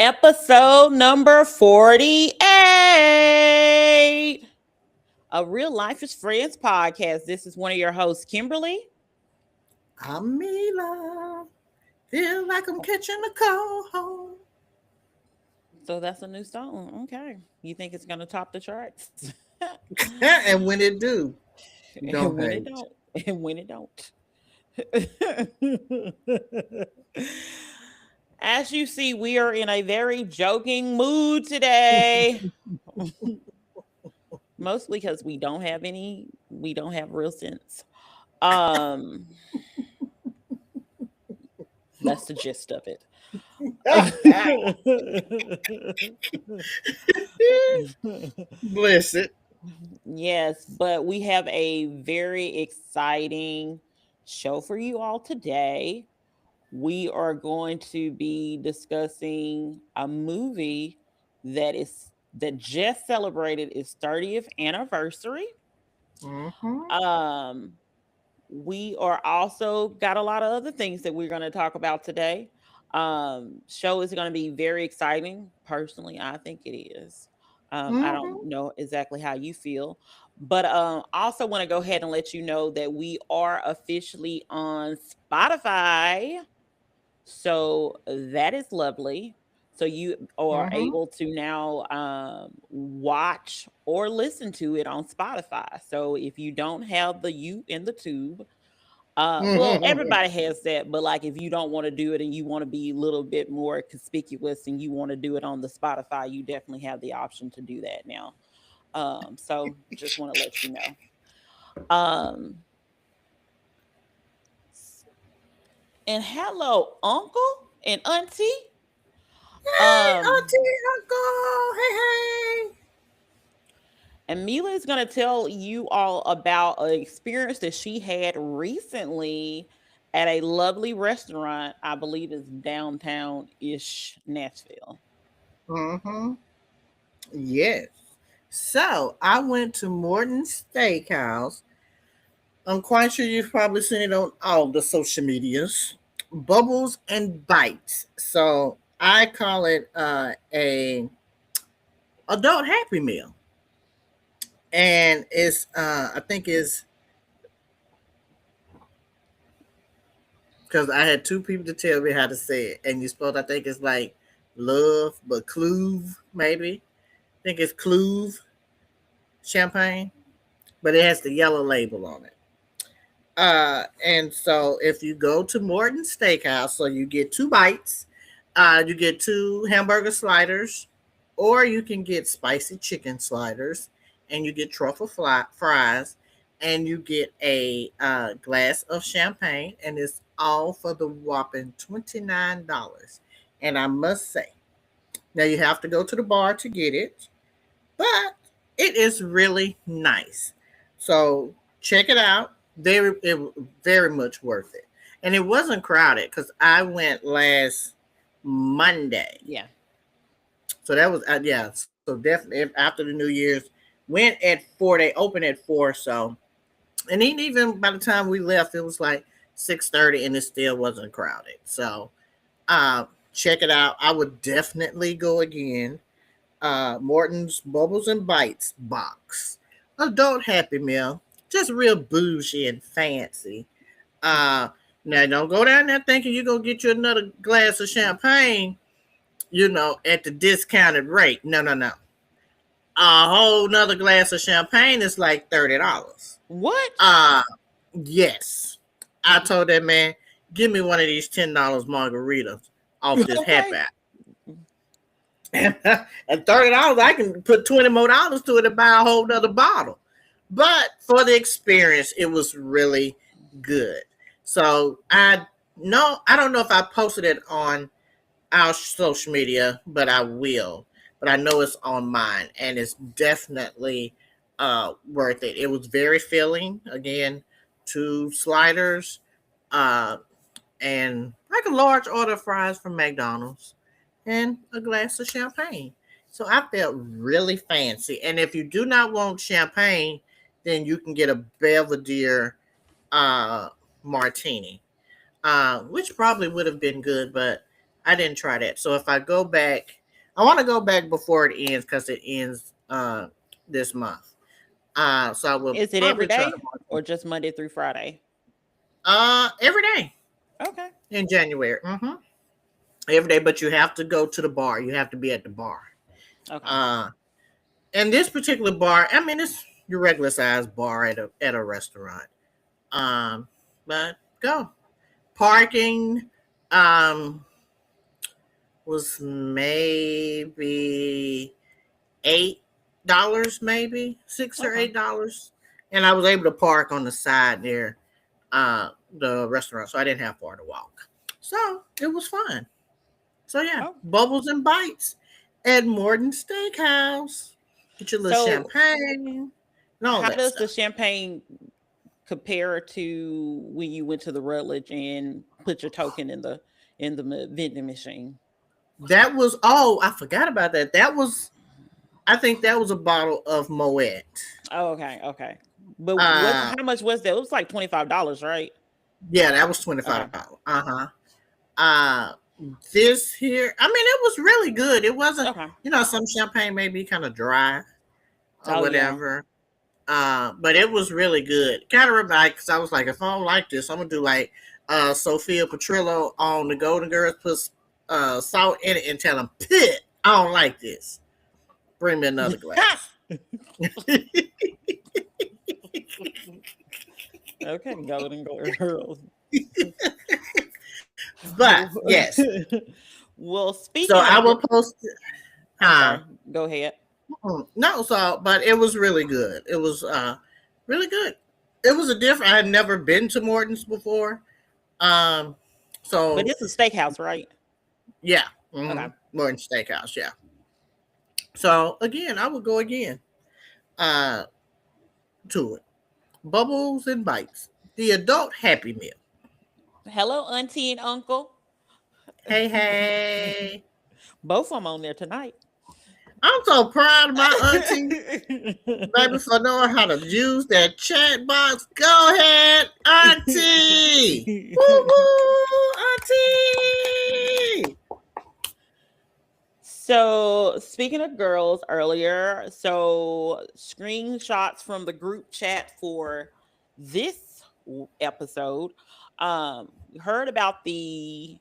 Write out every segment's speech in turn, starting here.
Episode number 48 of RealLifeish Friends Podcast. This is one of your hosts, Kimberly. I'm Mila. Feel like I'm catching a cold. So that's a new song. Okay. You think it's going to top the charts? And when it do, And don't when it hate. don't. And when it don't. As you see, we are in a very joking mood today. Mostly because we don't have real sense. Um that's the gist of it. Bless it. Yes, but we have a very exciting show for you all today. We are going to be discussing a movie that just celebrated its 30th anniversary. Mm-hmm. Um we are also got a lot of other things that we're going to talk about today. Show is going to be very exciting. Personally, I think it is. I Mm-hmm. don't know exactly how you feel, but also want to go ahead and let you know that we are officially on Spotify. So that is lovely. So you are Mm-hmm. able to now watch or listen to it on Spotify. So if you don't have the U in the tube, well, Mm-hmm. everybody has that, but like if you don't want to do it and you want to be a little bit more conspicuous and you want to do it on the Spotify, you definitely have the option to do that now. So just want to let you know. Um, and hello, uncle and auntie. Hey, Um, auntie, uncle. Hey, and Mila is gonna tell you all about an experience that she had recently at a lovely restaurant. I believe it's downtown ish Nashville. hey. Mm-hmm. Yes. So I went to Morton's Steakhouse. I'm quite sure you've probably seen it on all the social medias. Bubbles and bites. So I call it a adult happy meal, and it's I think it's because I had two people to tell me how to say it, and you supposed I think it's like love, but Cloove maybe. I think it's Cloove champagne, but it has the yellow label on it. And so if you go to Morton Steakhouse, so you get two bites, you get two hamburger sliders, or you can get spicy chicken sliders, and you get truffle fries, and you get a glass of champagne, and it's all for the whopping $29. And I must say, now you have to go to the bar to get it, but it is really nice. So check it out. Very much worth it, and it wasn't crowded because I went last Monday. Yeah. So that was yeah. So definitely after the New Year's, went at 4. They opened at 4. So and even by the time we left, it was like 6:30, and it still wasn't crowded. So check it out. I would definitely go again. Morton's Bubbles and Bites box. Adult Happy Meal. Just real bougie and fancy. Uh, Now, don't go down there thinking you're going to get you another glass of champagne, at the discounted rate. No, no, no. A whole nother glass of champagne is like $30. What? Uh, yes. I told that man, give me one of these $10 margaritas off this happy Okay. hour. At $30, I can put $20 more to it and buy a whole nother bottle. But for the experience, it was really good. So I don't know if I posted it on our social media, but I will. But I know it's on mine, and it's definitely worth it. It was very filling. Again, two sliders, uh, and like a large order of fries from McDonald's and a glass of champagne. So I felt really fancy. And if you do not want champagne, then you can get a Belvedere uh, martini, which probably would have been good, but I didn't try that. So if I go back, I want to go back before it ends because it ends this month. So I will Is it every probably try to day or just Monday through Friday? every day Okay. in January. Every day, but you have to go to the bar. You have to be at the bar. Okay. Uh, and this particular bar, I mean, it's your regular size bar at a restaurant. Um, but go parking. Um, was maybe $8, maybe Okay. $6 or $8, and I was able to park on the side near the restaurant, so I didn't have far to walk. So it was fun. So yeah, Oh. bubbles and bites at Morton Steakhouse. Get your little So champagne and all how that does the stuff. champagne compare to when you went to the Rutledge and put your token in the vending machine? That was I forgot about that. I think that was a bottle of Moet. Oh, okay, okay. But what? Uh How much was that? It was like $25, right? yeah, that was Okay, $25. Uh-huh. Uh this here, I mean, it was really good. It wasn't, okay. some champagne may be kind of dry or Oh yeah. whatever. But it was really good. Kind of reminded, because I was like, if I don't like this, I'm gonna do like Sophia Petrillo on the Golden Girls, put salt in it and tell them, pit, I don't like this. Bring me another glass. Okay, Golden Girls. But yes, Well, so speaking I of, will post. I'm Uh, sorry. Go ahead. no, so but it was really good. It was really good. It was a different. I had never been to Morton's before. Um, But so it's a steakhouse, right? yeah, Okay. Morton Steakhouse. Yeah. So again, I would go again. Uh, to it. Bubbles and bites. The adult Happy Meal. Hello, Auntie and Uncle. Hey, hey. Both of them on there tonight. I'm so proud of my auntie, baby, for knowing how to use that chat box. Go ahead, auntie. Woo woo, auntie. So, speaking of girls earlier, so screenshots from the group chat for this episode, heard about the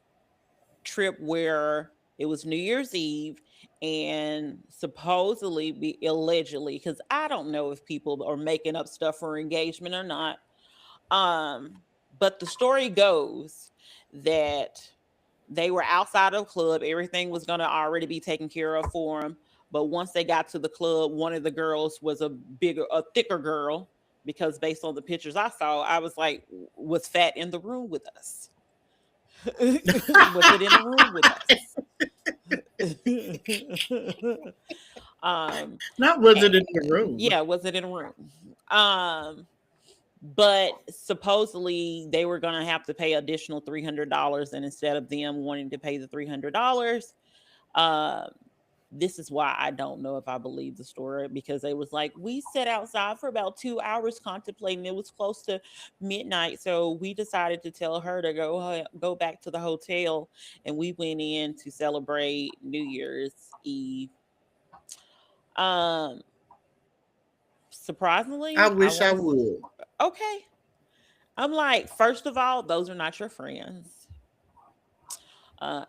trip where it was New Year's Eve and supposedly be allegedly, because I don't know if people are making up stuff for engagement or not. But the story goes that they were outside of the club. Everything was going to already be taken care of for them. But once they got to the club, one of the girls was a thicker girl, because based on the pictures I saw, I was like, was fat in the room with us? Was it in the room with us? um, Not was it in the and, room. yeah, was it in a room? Um, but supposedly they were going to have to pay additional $300, and instead of them wanting to pay the $300, uh, this is why I don't know if I believe the story, because they was like, we sat outside for about 2 hours contemplating. It was close to midnight, so we decided to tell her to go back to the hotel, and we went in to celebrate New Year's Eve. Um, I surprisingly, I wish I want to. would. Okay, I'm like, first of all, those are not your friends.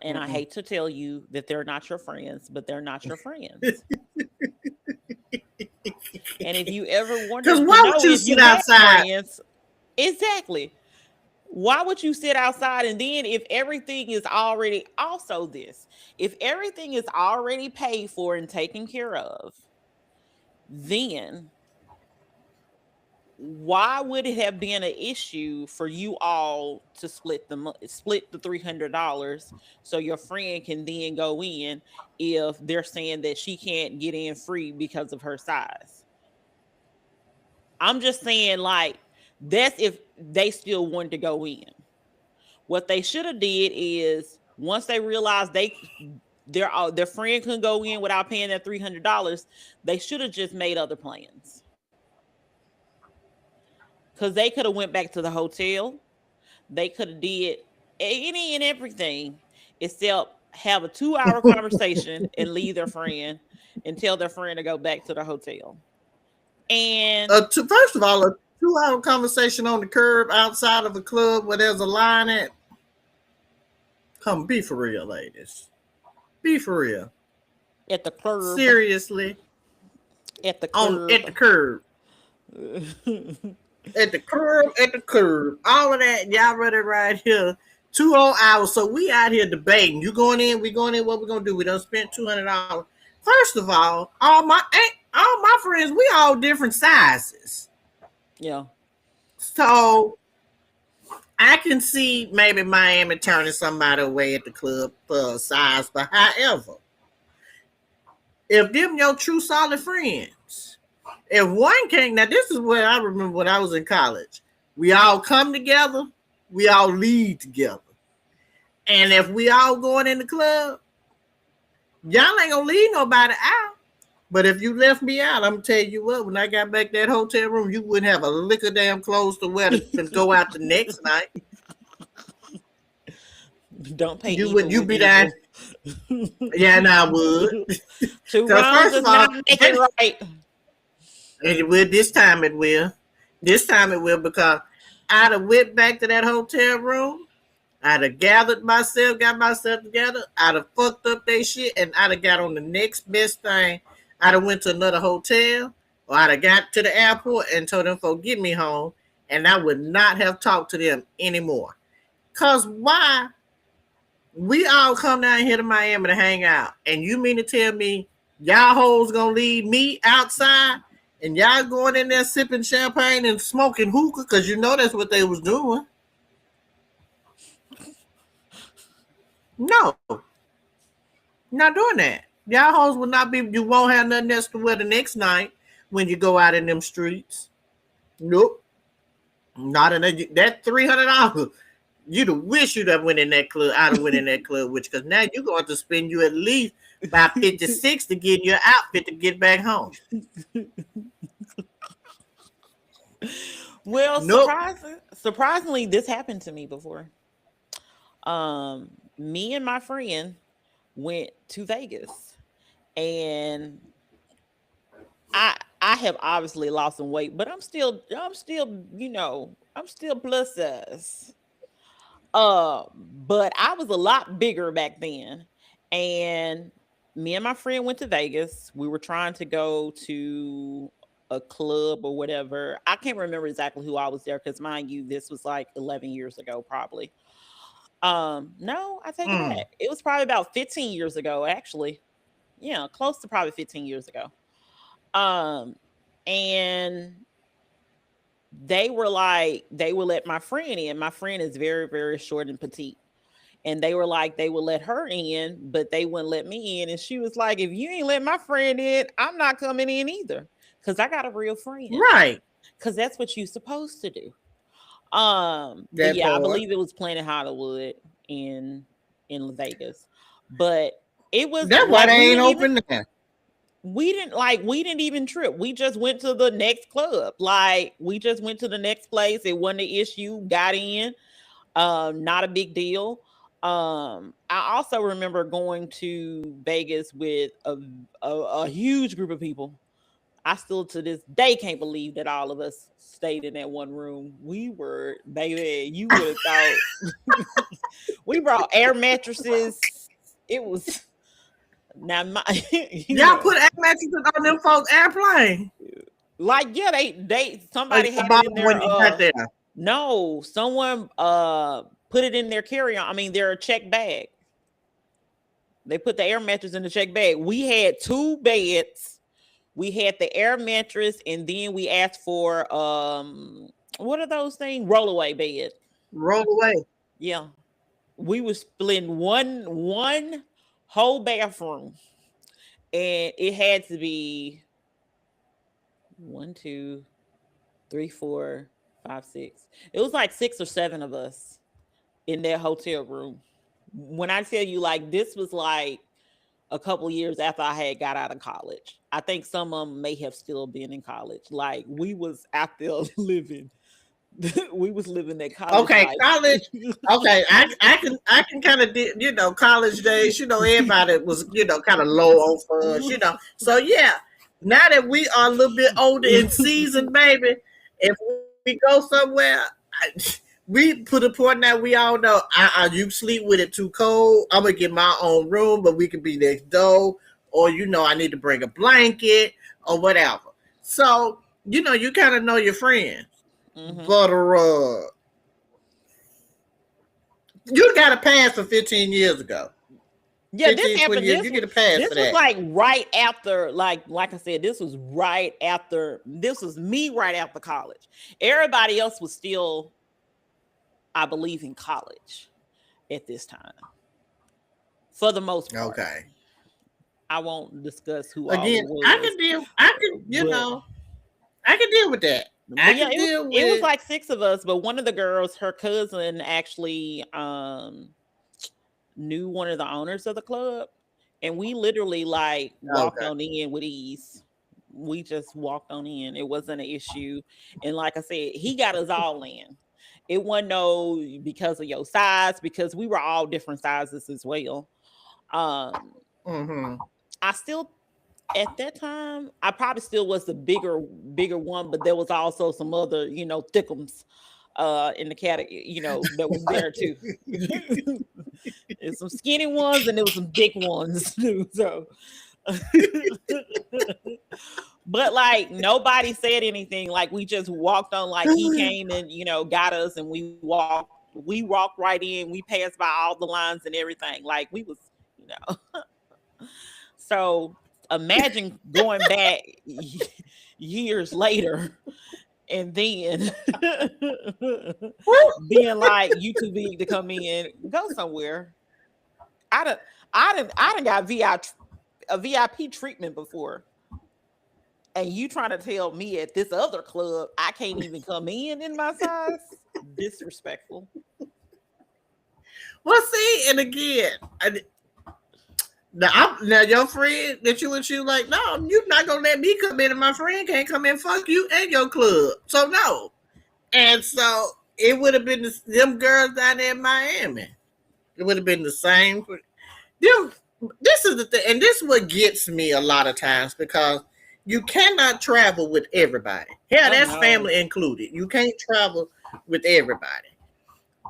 And I Mm-mm. hate to tell you that they're not your friends, but they're not your friends. And if you ever Because wanted to why would know you if sit you had outside? friends, exactly. Why would you sit outside? And then if everything is already, also this, if everything is already paid for and taken care of, then why would it have been an issue for you all to split the $300 so your friend can then go in if they're saying that she can't get in free because of her size? I'm just saying, like, that's if they still wanted to go in. What they should have did is, once they realized their friend couldn't go in without paying that $300, they should have just made other plans, because they could have went back to the hotel. They could have did any and everything except have a 2-hour conversation and leave their friend and tell their friend to go back to the hotel. And First of all, a 2-hour conversation on the curb outside of a club where there's a line at. Come, be for real, ladies. Be for real. at the curb, Seriously, at the on curb. at the curb, at the curb. All of that, y'all ready right here. 2 whole hours. So we out here debating. You going in? We going in? What we gonna do? We done spent $200. First of all my friends, we all different sizes. Yeah. So I can see maybe Miami turning somebody away at the club for size, but however, if them your true solid friends, if one can't, now this is what I remember when I was in college. We all come together, we all lead together. And if we all going in the club, y'all ain't gonna leave nobody out. But if you left me out, I'm gonna tell you what, when I got back that hotel room, you wouldn't have a lick of damn clothes to wear to go out the next night. Don't pay You evil would you with be that? evil. Yeah, and I would. Two Because wrongs first does of all, not make it right. and it will this time it will. This time it will because I'd have went back to that hotel room. I'd have gathered myself, got myself together. I'd have fucked up that shit, and I'd have got on the next best thing. I'd have went to another hotel, or I'd have got to the airport and told them folks get me home, and I would not have talked to them anymore. Cause why? We all come down here to Miami to hang out, and you mean to tell me y'all hoes gonna leave me outside, and y'all going in there sipping champagne and smoking hookah? Cause you know that's what they was doing. No, not doing that. Y'all hoes will not be. You won't have nothing else to wear the next night when you go out in them streets. Nope, not in that $300. You'd have wish you'd have went in that club. I'd have went in that club, which because now you're going to spend you at least about 56 to get your outfit to get back home. Well, Nope. surprisingly, this happened to me before. Me and my friend went to Vegas, and I have obviously lost some weight, but I'm still plus size. But I was a lot bigger back then, and me and my friend went to Vegas. We were trying to go to a club or whatever. I can't remember exactly who I was there because, mind you, this was like 11 years ago, probably. No, I take it Mm. back. It was probably about 15 years ago, actually. Yeah, close to probably 15 years ago. Um, and they would let my friend in. My friend is very, very short and petite. And they were like, they would let her in, but they wouldn't let me in. And she was like, if you ain't let my friend in, I'm not coming in either. Cause I got a real friend. Right. Cause that's what you're supposed to do. But That yeah, I part. believe it was Planet Hollywood in Vegas. But it was That's why like they ain't open there. we didn't even trip. We just went to the next club. Like we just went to the next place. It wasn't an issue. Got in. Not a big deal. I also remember going to Vegas with a huge group of people. I still to this day can't believe that all of us stayed in that one room. We were, baby, you would have thought we brought air mattresses. It was now my Y'all put air mattresses on them folks' airplane. like yeah, they Or somebody y'all had it bought in them their when you got there. no, someone put it in their carry-on. I mean their check bag. They put the air mattress in the check bag. We had two beds. We had the air mattress, and then we asked for what are those things? Rollaway bed. Roll away. Yeah. We was splitting one whole bathroom. And it had to be one, two, three, four, five, six. It was like six or seven of us in that hotel room. When I tell you like this was like a couple years after I had got out of college. I think some of them may have still been in college. Like we was out there living. We was living that college Okay, life. college. Okay, I can kind of college days. Everybody was kind of low on funds. So yeah. Now that we are a little bit older in season, baby, if we go somewhere, we put a point that we all know. You sleep with it too cold. I'm gonna get my own room, but we could be next door, or I need to bring a blanket or whatever. So you kind of know your friends, Hmm. but you got a pass for 15 years ago. Yeah, this 15, 20 happened. years, you get a pass This for was that. like right after, like I said, this was right after. This was me right after college. Everybody else was still, I believe, in college at this time, for the most part. Okay. I won't discuss who all Again, it was, but I can deal with that. I yeah, can deal it was with. like six of us. But one of the girls, her cousin, actually knew one of the owners of the club, and we literally like walked Okay. on in with ease. We just walked on in. It wasn't an issue. And like I said, he got us all in. It wasn't no because of your size, because we were all different sizes as well. Um, Mm-hmm. I still, at that time, I probably still was the bigger one, but there was also some other, thickums in the category, that was there too. There's some skinny ones and there was some big ones too. So but like nobody said anything. Like we just walked on, like he came and got us, and we walked right in. We passed by all the lines and everything. Like we was, you know. So imagine going back years later and then being like, you too big to come in, go somewhere. I done, I done got a VIP treatment before, and you trying to tell me at this other club I can't even come in my size? Disrespectful. Well, see, and again, now your friend that you and you like, no, you're not gonna let me come in, and my friend can't come in. Fuck you and your club. So no, and so it would have been them girls down there in Miami. It would have been the same. Them, this is the thing, and this is what gets me a lot of times because you cannot travel with everybody. Yeah, Oh that's no. family included. You can't travel with everybody,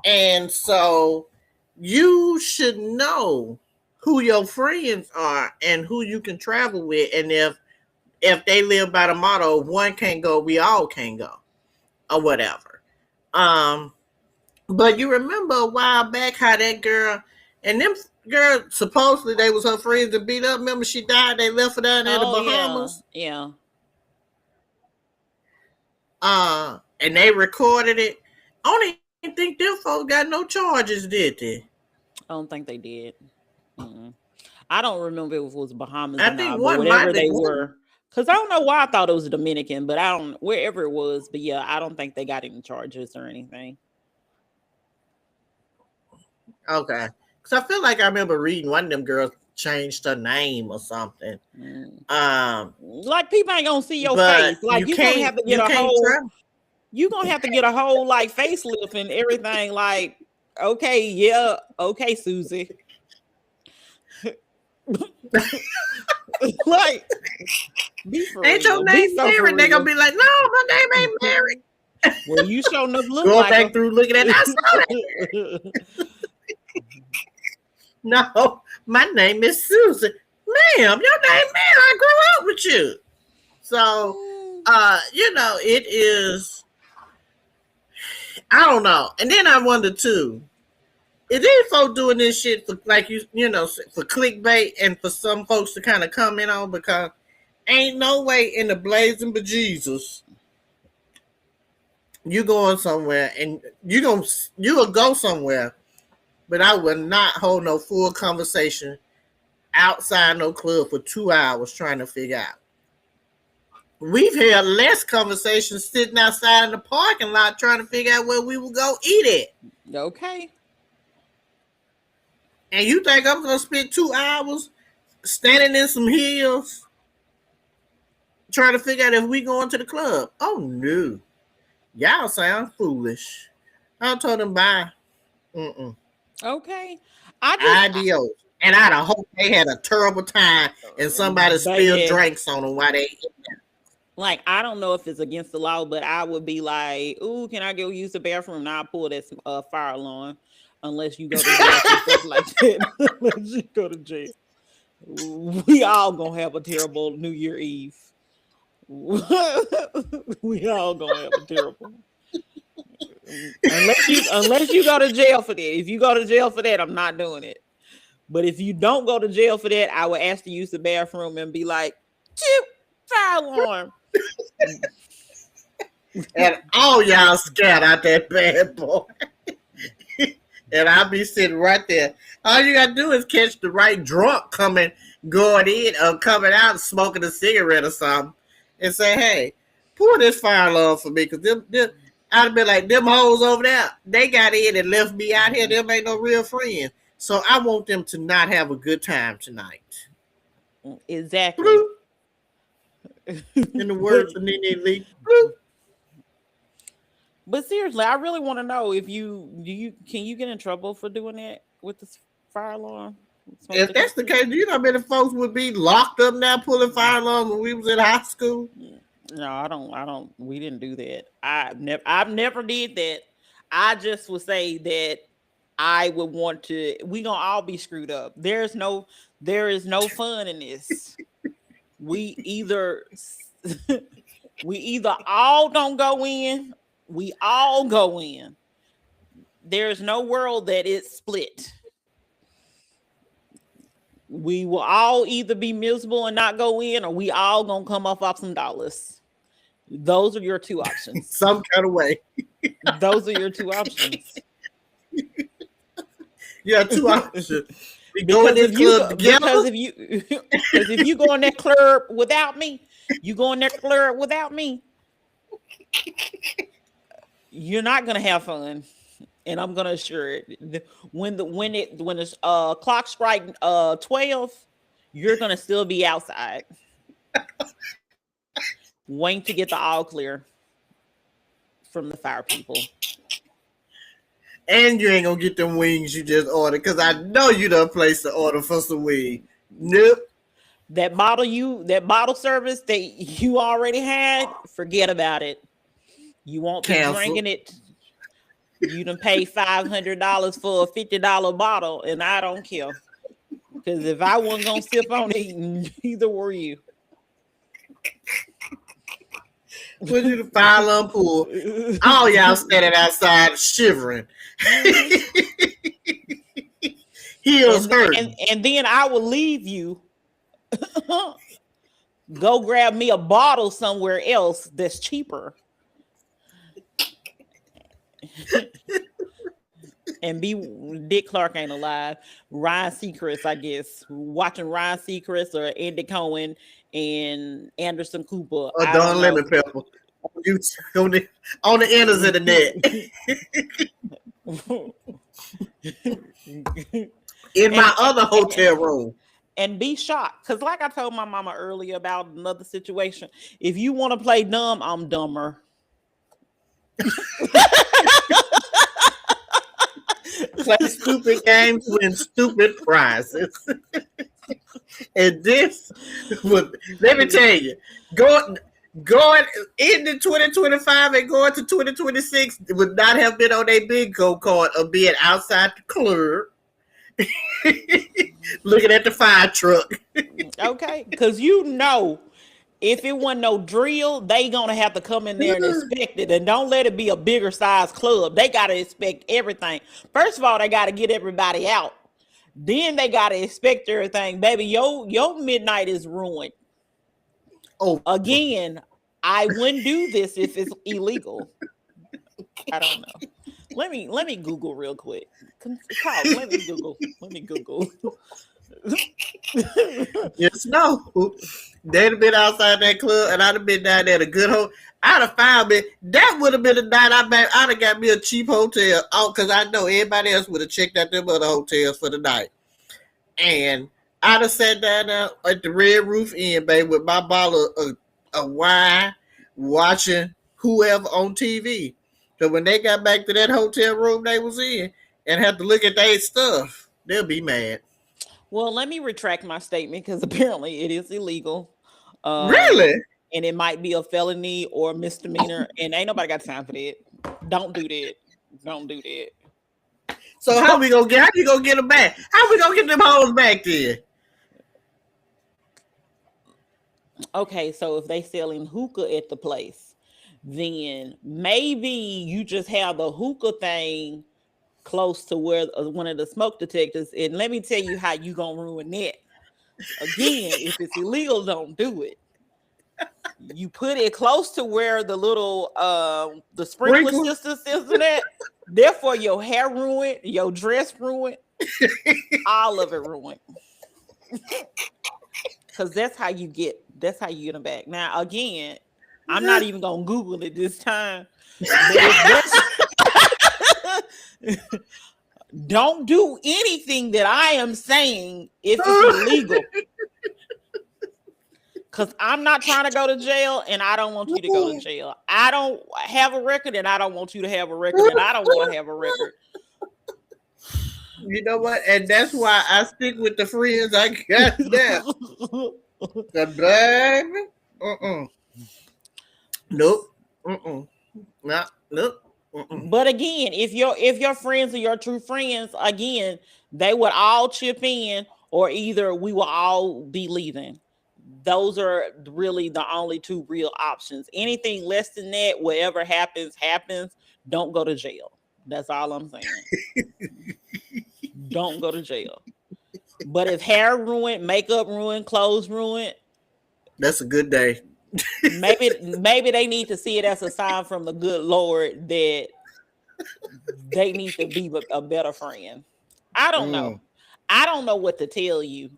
and so you should know who your friends are and who you can travel with, and if they live by the motto one can't go, we all can go, or whatever. Um, but you remember a while back how that girl and them girl supposedly they was her friends that beat up. Remember she died. They left her down there in the Oh yeah. Bahamas. Yeah. And they recorded it. I don't even think them folks got no charges, did they? I don't think they did. Mm-mm. I don't remember if it was Bahamas I or think not, but one might whatever be they one. were. Because I don't know why I thought it was Dominican, but I don't, wherever it was. But yeah, I don't think they got any charges or anything. Okay, because I feel like I remember reading one of them girls changed her name or something. Mm. Um, Like people ain't gonna see your but face. Like you can't try. you gonna have to get a whole like facelift and everything. Like, okay, yeah, okay, Susie. Like, be for Ain't your real. Be name so for Mary? They gonna real. be like, no, my name ain't Mary. Well, you sure enough look Going like back her. through looking at that, I saw that. No, my name is Susan. Ma'am, your name Mary. I grew up with you. So, it is. I don't know. And then I wonder too. Is these folks doing this shit for like for clickbait and for some folks to kind of comment on because ain't no way in the blazing bejesus you going somewhere and you'll go somewhere, but I will not hold no full conversation outside no club for 2 hours trying to figure out. We've had less conversations sitting outside in the parking lot trying to figure out where we will go eat at. Okay. And you think I'm gonna spend 2 hours standing in some hills trying to figure out if we going to the club? Oh no. Y'all sound foolish. I told them bye. Mm-mm. Okay. Adios. And I'd have hoped they had a terrible time and somebody spilled baby, drinks on them while they. like, I don't know if it's against the law, but I would be like, "Ooh, can I go use the bathroom?" And I'll pull that fire alarm, unless you go to jail for stuff like that. Unless you go to jail, we all gonna have a terrible New Year Eve. We all gonna have a terrible. Unless you go to jail for that. If you go to jail for that, I'm not doing it. But if you don't go to jail for that, I would ask to use the bathroom and be like, "Chip, fire alarm." And all y'all scared out that bad boy. And I'll be sitting right there. All you gotta do is catch the right drunk going in or coming out smoking a cigarette or something and say, hey, pull this fire alarm for me. Because I'd be like, them hoes over there, they got in and left me out here. Them ain't no real friends. So I want them to not have a good time tonight. Exactly. In the words of Nene Lee. But seriously, I really want to know if can you get in trouble for doing that with the fire alarm? If that's the case, you know how many folks would be locked up now pulling fire alarms when we was in high school? No, I don't. We didn't do that. I've never did that. I just would say that I would want to. We gonna all be screwed up. There is no fun in this. We either all don't go in. We all go in. There's no world that it's split. We will all either be miserable and not go in, or we all gonna come off some dollars. Those are your two options. Some kind of way. Those are your two options. Yeah, two options. We go in this club together. Because if you go in that club without me, you're not gonna have fun. And I'm gonna assure it. When the clock strike 12, you're gonna still be outside, waiting to get the all clear from the fire people. And you ain't gonna get them wings you just ordered, because I know you done placed the order for some wings. Nope. That bottle service that you already had, forget about it. You won't be drinking it. You done pay $500 for a $50 bottle, and I don't care. Because if I wasn't gonna sip on it, neither were you. Put you the fire alarm pool. All y'all standing outside shivering. Heels hurt. And then I will leave you. Go grab me a bottle somewhere else that's cheaper. And Dick Clark ain't alive. Ryan Seacrest, I guess. Watching Ryan Seacrest or Andy Cohen and Anderson Cooper. Or Don Lemon Pepper. On the enders of the net. In my other hotel room. And be shocked. Because like I told my mama earlier about another situation, if you want to play dumb, I'm dumber. Play stupid games, win stupid prizes. And this would, let me tell you, going into 2025 and going to 2026 would not have been on a bingo card of being outside the club looking at the fire truck. Okay, because if it wasn't no drill, they gonna have to come in there and inspect it, and don't let it be a bigger size club. They gotta inspect everything. First of all, they gotta get everybody out. Then they gotta inspect everything, baby. Your midnight is ruined. Oh, again, I wouldn't do this if it's illegal. I don't know. Let me Google real quick. Let me Google. Yes, no. They'd have been outside that club, and I'd have been down there at a good hole. I'd have found it. That would have been the night I'd have got me a cheap hotel. Oh, because I know everybody else would have checked out them other hotels for the night. And I'd have sat down there at the Red Roof Inn, baby, with my bottle of wine, watching whoever on TV. So when they got back to that hotel room they was in and had to look at their stuff, they'll be mad. Well, let me retract my statement because apparently it is illegal. Um, Really? and it might be a felony or misdemeanor, and ain't nobody got time for that. Don't do that. Don't do that. So how you gonna get them back? How we gonna get them hoes back then? Okay, so if they selling hookah at the place, then maybe you just have the hookah thing close to where one of the smoke detectors. And let me tell you how you gonna ruin that. Again, if it's illegal, don't do it. You put it close to where the little the sprinkler system is in that. Therefore, your hair ruined, your dress ruined, all of it ruined. Because that's how you get them back. Now, again, I'm not even gonna Google it this time. Don't do anything that I am saying if it's illegal. Because I'm not trying to go to jail, and I don't want you to go to jail. I don't have a record, and I don't want you to have a record, and I don't want to have a record. You know what? And that's why I stick with the friends I got now. The baby? Nope. Nope. But again, if your friends are your true friends, again, they would all chip in, or either we will all be leaving. Those are really the only two real options. Anything less than that, whatever happens, don't go to jail. That's all I'm saying. Don't go to jail. But if hair ruined, makeup ruined, clothes ruined, that's a good day. maybe they need to see it as a sign from the good Lord that they need to be a better friend. I don't know. I don't know what to tell you,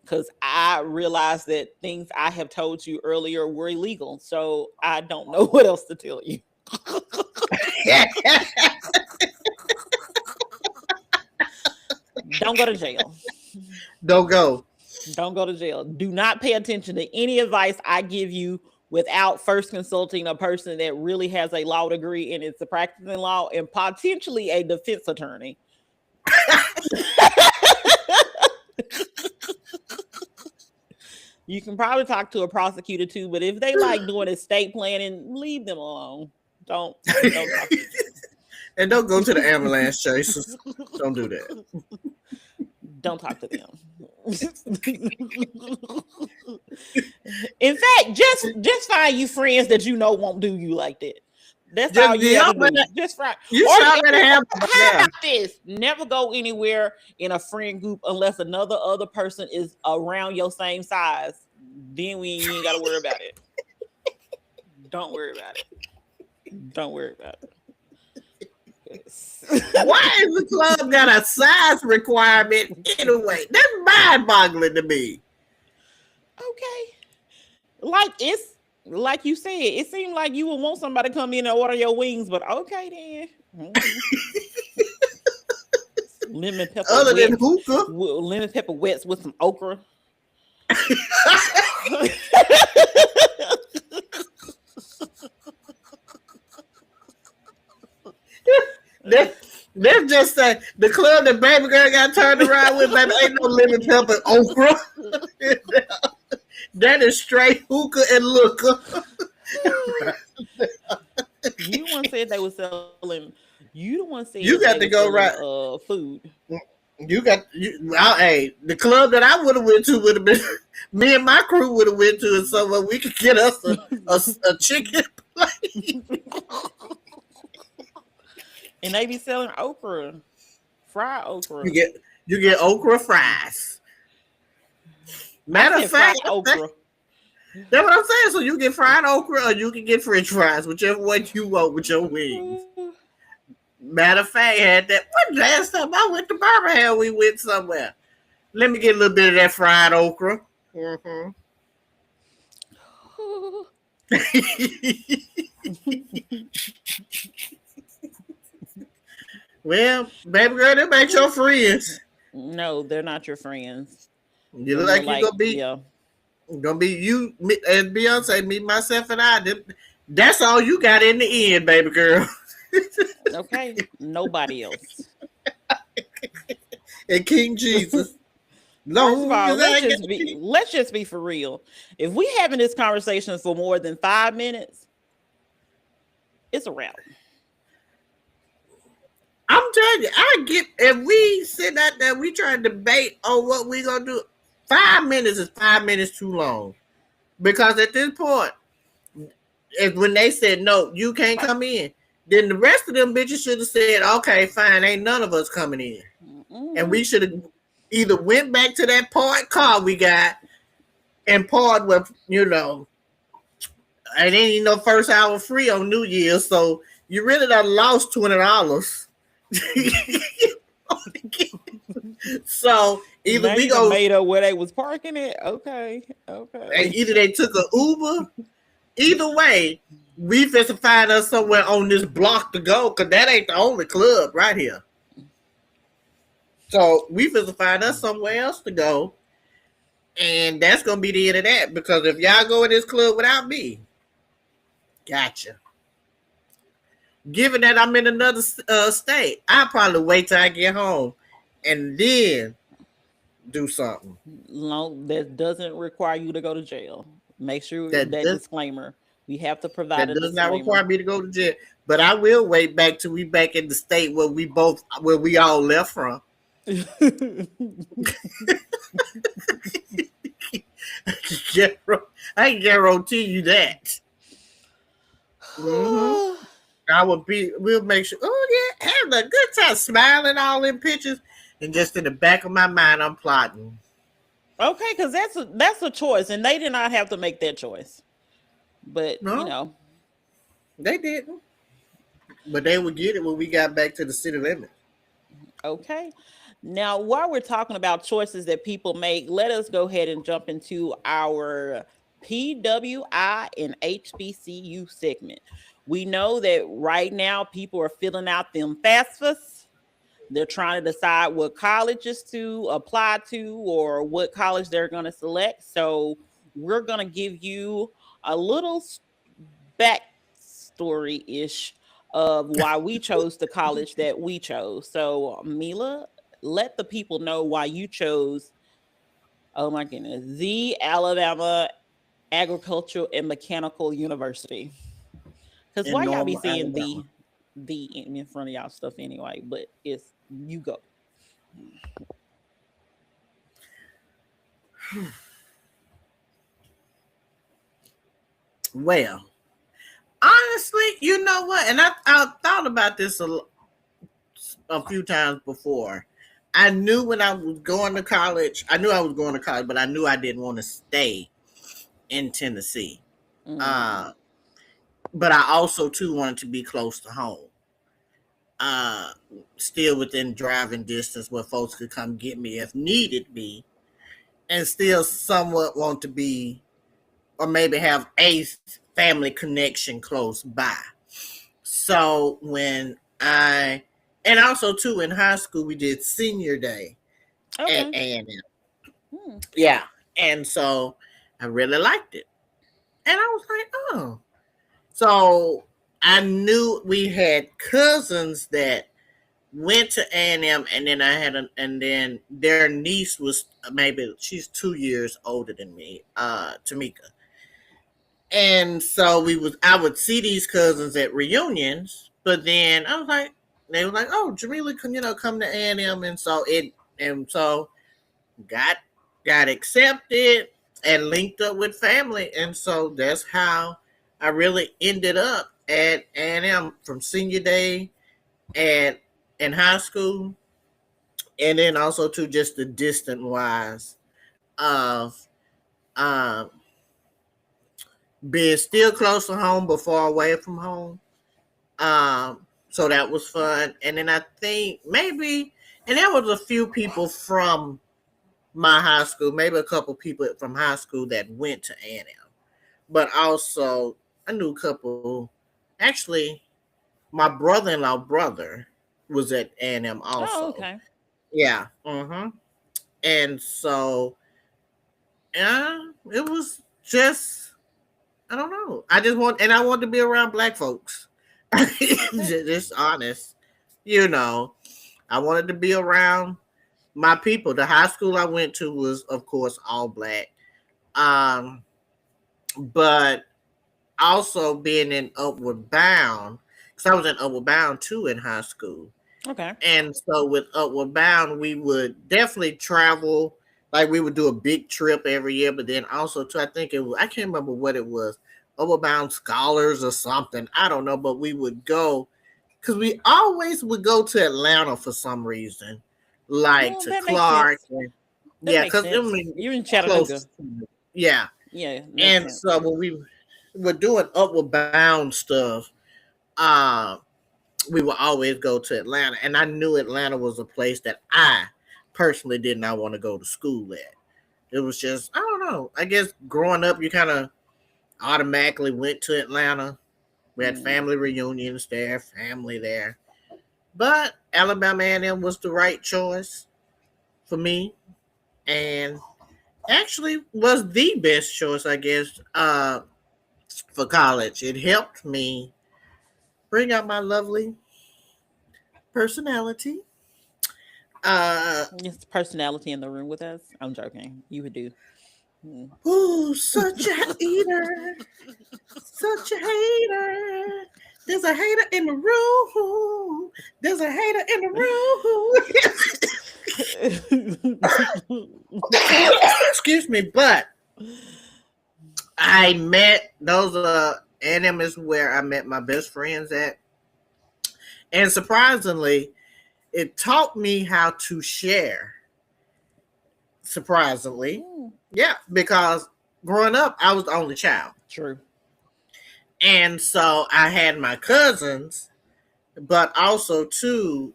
because I realized that things I have told you earlier were illegal. So I don't know what else to tell you. Don't go to jail. Don't go to jail. Do not pay attention to any advice I give you without first consulting a person that really has a law degree and it's a practicing law and potentially a defense attorney. You can probably talk to a prosecutor too, but if they like doing estate planning, leave them alone. Don't talk to them. And don't go to the ambulance chasers. Don't do that. Don't talk to them. In fact, just find you friends that you know won't do you like that. That's all you have to do. Just find. You should already have. How about this? Never go anywhere in a friend group unless other person is around your same size. Then you ain't got to worry about it. Don't worry about it. Don't worry about it. Why is the club got a size requirement anyway? That's mind-boggling to me. Okay, like you said, it seemed like you would want somebody to come in and order your wings, but okay then. Lemon pepper. Other than hookah, lemon pepper wets with some okra. Let's just say the club that baby girl got turned around with, baby, ain't no lemon pepper okra. That is straight hookah and looker. You the one said they were selling. You the one said you got to go right. Food. Hey, the club that I would have went to would have been me and my crew would have went to it somewhere we could get us a chicken plate. And they be selling okra, fried okra. You get okra fries. Matter of fact, okra. That's what I'm saying. So you get fried okra or you can get French fries, whichever one you want with your wings. Matter of fact, had that. What last time I went to Birmingham, we went somewhere. Let me get a little bit of that fried okra. Mm-hmm. Well, baby girl, them ain't your friends. No, they're not your friends. You look like you're gonna be you, as Beyonce, me, myself, and I. That's all you got in the end, baby girl. Okay, nobody else. And King Jesus. First of Long all, as I got King. let's just be for real. If we having this conversation for more than 5 minutes, it's a wrap. I'm telling you, I get if we sit out there, we try to debate on what we gonna do. 5 minutes is 5 minutes too long. Because at this point, if when they said no, you can't come in, then the rest of them bitches should have said, okay, fine, ain't none of us coming in. And Mm-hmm. we should have either went back to that part car we got and part with, it ain't even no first hour free on New Year's, so you really done lost $20. So either Now we you done go, made up where they was parking it. Okay, okay. either they took an Uber. Either way, we finna find us somewhere on this block to go, cause that ain't the only club right here. So we finna find us somewhere else to go, and that's gonna be the end of that. Because if y'all go in this club without me, gotcha. Given that I'm in another state, I'll probably wait till I get home and then do something. Long that doesn't require you to go to jail. Make sure That that does disclaimer. We have to provide that a does not disclaimer. require me to go to jail, but I will wait back till we back in the state where we all left from. I can guarantee you that. Mm-hmm. We'll make sure. Oh yeah, having a good time, smiling all in pictures, and just in the back of my mind, I'm plotting. Okay, because that's a choice, and they did not have to make that choice. But No, they didn't, but they would get it when we got back to the city limit. okay. Now, while we're talking about choices that people make, let us go ahead and jump into our PWI and HBCU segment. We know that right now people are filling out them FAFSAs. They're trying to decide what colleges to apply to or what college they're going to select. So we're going to give you a little backstory ish of why we chose the college that we chose. So, Mila, let the people know why you chose, oh my goodness, the Alabama Agricultural and Mechanical University. Because In why y'all be Normal, seeing Alabama. the in front of y'all stuff anyway, but it's you go. Well, honestly, you know what? And I thought about this a few times before. I knew when I was going to college, I knew I was going to college, but I knew I didn't want to stay in Tennessee. Mm. Uh, but I also too wanted to be close to home. Uh, Still within driving distance where folks could come get me if needed be, and still somewhat want to be or maybe have a family connection close by. So when I and also too in high school we did senior day at Okay. A&M. Hmm. Yeah, and so I really liked it, and I was like, oh, so I knew we had cousins that went to A&M, and then and then their niece was maybe she's 2 years older than me, Tamika. And so I would see these cousins at reunions, but then I was like, they were like, oh, Jamila, can come to A&M, and so got got accepted and linked up with family, and so that's how I really ended up at A&M from senior day at in high school, and then also to just the distant wise of um, being still close to home but far away from home. So that was fun. And then I think maybe, and there was a few people from my high school, maybe a couple people from high school that went to A&M. But also, I knew a couple. Actually, my brother-in-law brother was at A&M Oh, also. okay. Yeah. Mm-hmm. And so, yeah, it was just I don't know. I want to be around black folks. Okay. Just honest, you know. I wanted to be around my people. The high school I went to was, of course, all black. Um, but also being in Upward Bound, because I was in Upward Bound too in high school. Okay. And so with Upward Bound, we would definitely travel. Like we would do a big trip every year, but then also too, I think it was, I can't remember what it was, Upward Bound Scholars or something. I don't know, but we would go because we always would go to Atlanta for some reason, like Well, to that makes Clark. sense. And, That yeah, makes because I sense. mean, You're in close. Chattanooga. Yeah, Yeah, makes and sense. so when we were doing Upward Bound stuff, uh, we would always go to Atlanta, and I knew Atlanta was a place that I personally did not want to go to school at. It was just, I don't know. I guess growing up, you kind of automatically went to Atlanta. We had Mm. family reunions there, family there. But Alabama A&M was the right choice for me, and actually was the best choice, I guess, for college. It helped me bring out my lovely personality. Uh, It's personality in the room with us. I'm joking. You would do. Mm. Ooh, such a eater, such a hater. There's a hater in the room. There's a hater in the room. Excuse me, but I met those A&M is where I met my best friends at, and surprisingly, it taught me how to share. Surprisingly, Mm, yeah, because growing up, I was the only child. true. And so I had my cousins, but also too,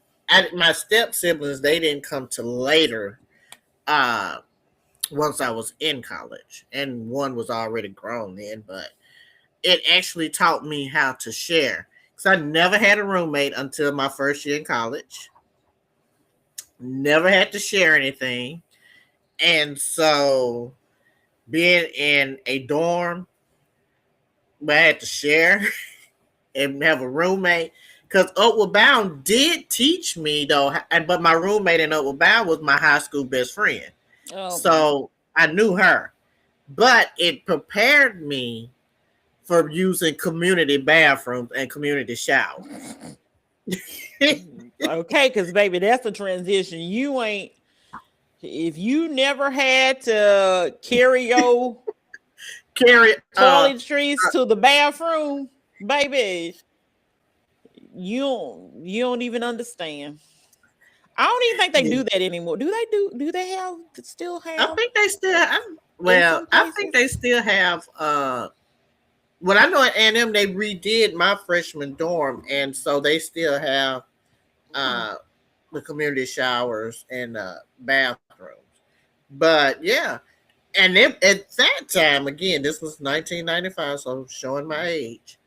my step siblings, they didn't come to later. Uh, Once I was in college, and one was already grown then, but it actually taught me how to share. Because I never had a roommate until my first year in college. Never had to share anything, and so being in a dorm where I had to share and have a roommate. Because Upward Bound did teach me though, and but my roommate in Upward Bound was my high school best friend, Oh, okay. so I knew her. But it prepared me for using community bathrooms and community showers. Okay, because baby, that's a transition. You ain't. If you never had to carry your Carry, toiletries to the bathroom, baby, you don't even understand. I don't even think they do that anymore. Do they do? Do they have still I have think they still. in Well, some I think places? they still have. Well, I know at A&M they redid my freshman dorm, and so they still have Hmm. uh the community showers and bathrooms. But yeah, and then at that time again, this was 1995, so I'm showing my age.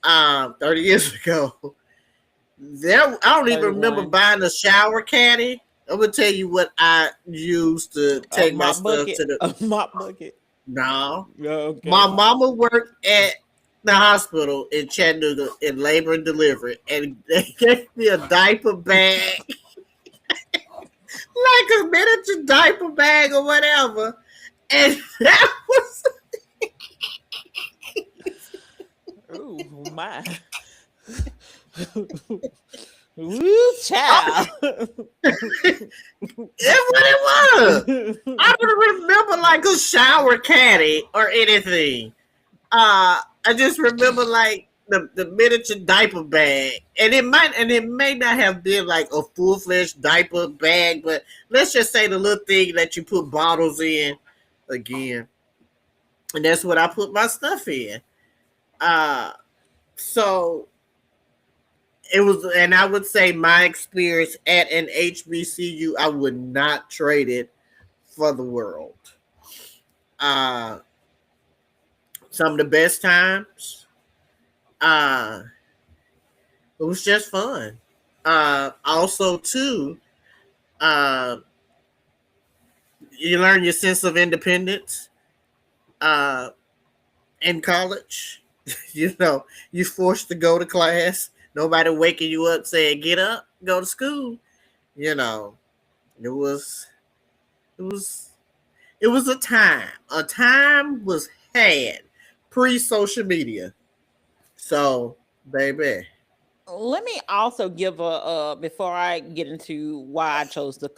30 years ago, there I don't even remember 31. buying a shower caddy. I'm gonna tell you what I used to A take my mop stuff bucket. to the. A mop bucket. No, my Okay. mama worked at the hospital in Chattanooga in labor and delivery, and they gave me a diaper bag, like a miniature diaper bag or whatever, and that was. Oh my. Woo child. It's what it was. I don't remember like a shower caddy or anything. I just remember like the miniature diaper bag, and it may not have been like a full fledged diaper bag, but let's just say the little thing that you put bottles in again, and that's what I put my stuff in. Uh, so it was, and I would say my experience at an HBCU, I would not trade it for the world. Uh, some of the best times. Uh, it was just fun. Also, too, uh, you learn your sense of independence. Uh, in college. You forced to go to class. Nobody waking you up saying, get up, go to school. You know, it was it was it was a time. A time was had pre-social media. So, baby. Let me also give a before I get into why I chose the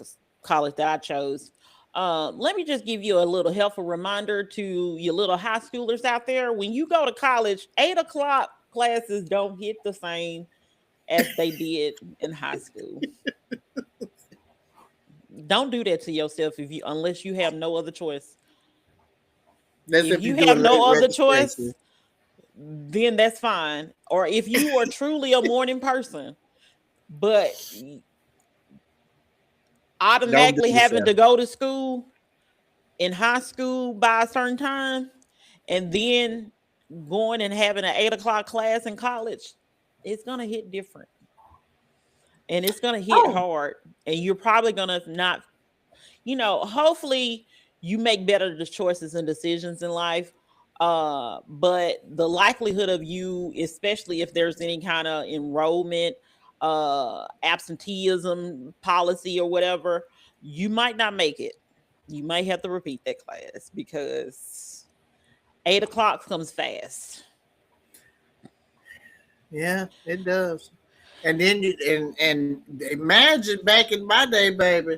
college that I chose. Let me just give you a little helpful reminder to your little high schoolers out there. When you go to college, 8 o'clock classes don't hit the same as they did in high school. Don't do that to yourself if you unless you have no other choice. That's If if you're you have doing late no other registration. choice, then that's fine. Or if you are truly a morning person, but Don't do automatically having yourself. to go to school in high school by a certain time and then going and having an 8 o'clock class in college, it's gonna hit different and it's gonna hit Oh, hard. And you're probably gonna not, hopefully you make better choices and decisions in life. But the likelihood of you, especially if there's any kind of enrollment, absenteeism policy or whatever, you might not make it. You might have to repeat that class because 8 o'clock comes fast. yeah, it does. And then and imagine back in my day, baby,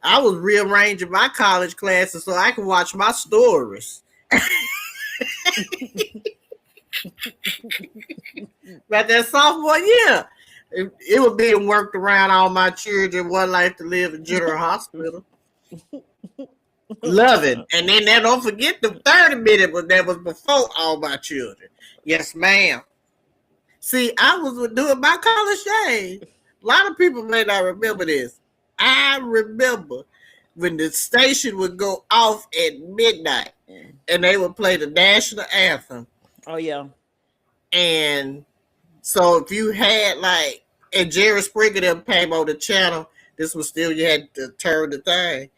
I was rearranging my college classes so I could watch my stories. But that sophomore year, it was being worked around all my children, one life to live in General Hospital. Loving. And then don't forget the 30 minute that was before all my children. Yes, ma'am. See, I was doing my college days. A lot of people may not remember this. I remember when the station would go off at midnight and they would play the national anthem. Oh yeah. And so if you had and Jerry Springer them came on the channel, this was still you had to turn the thing,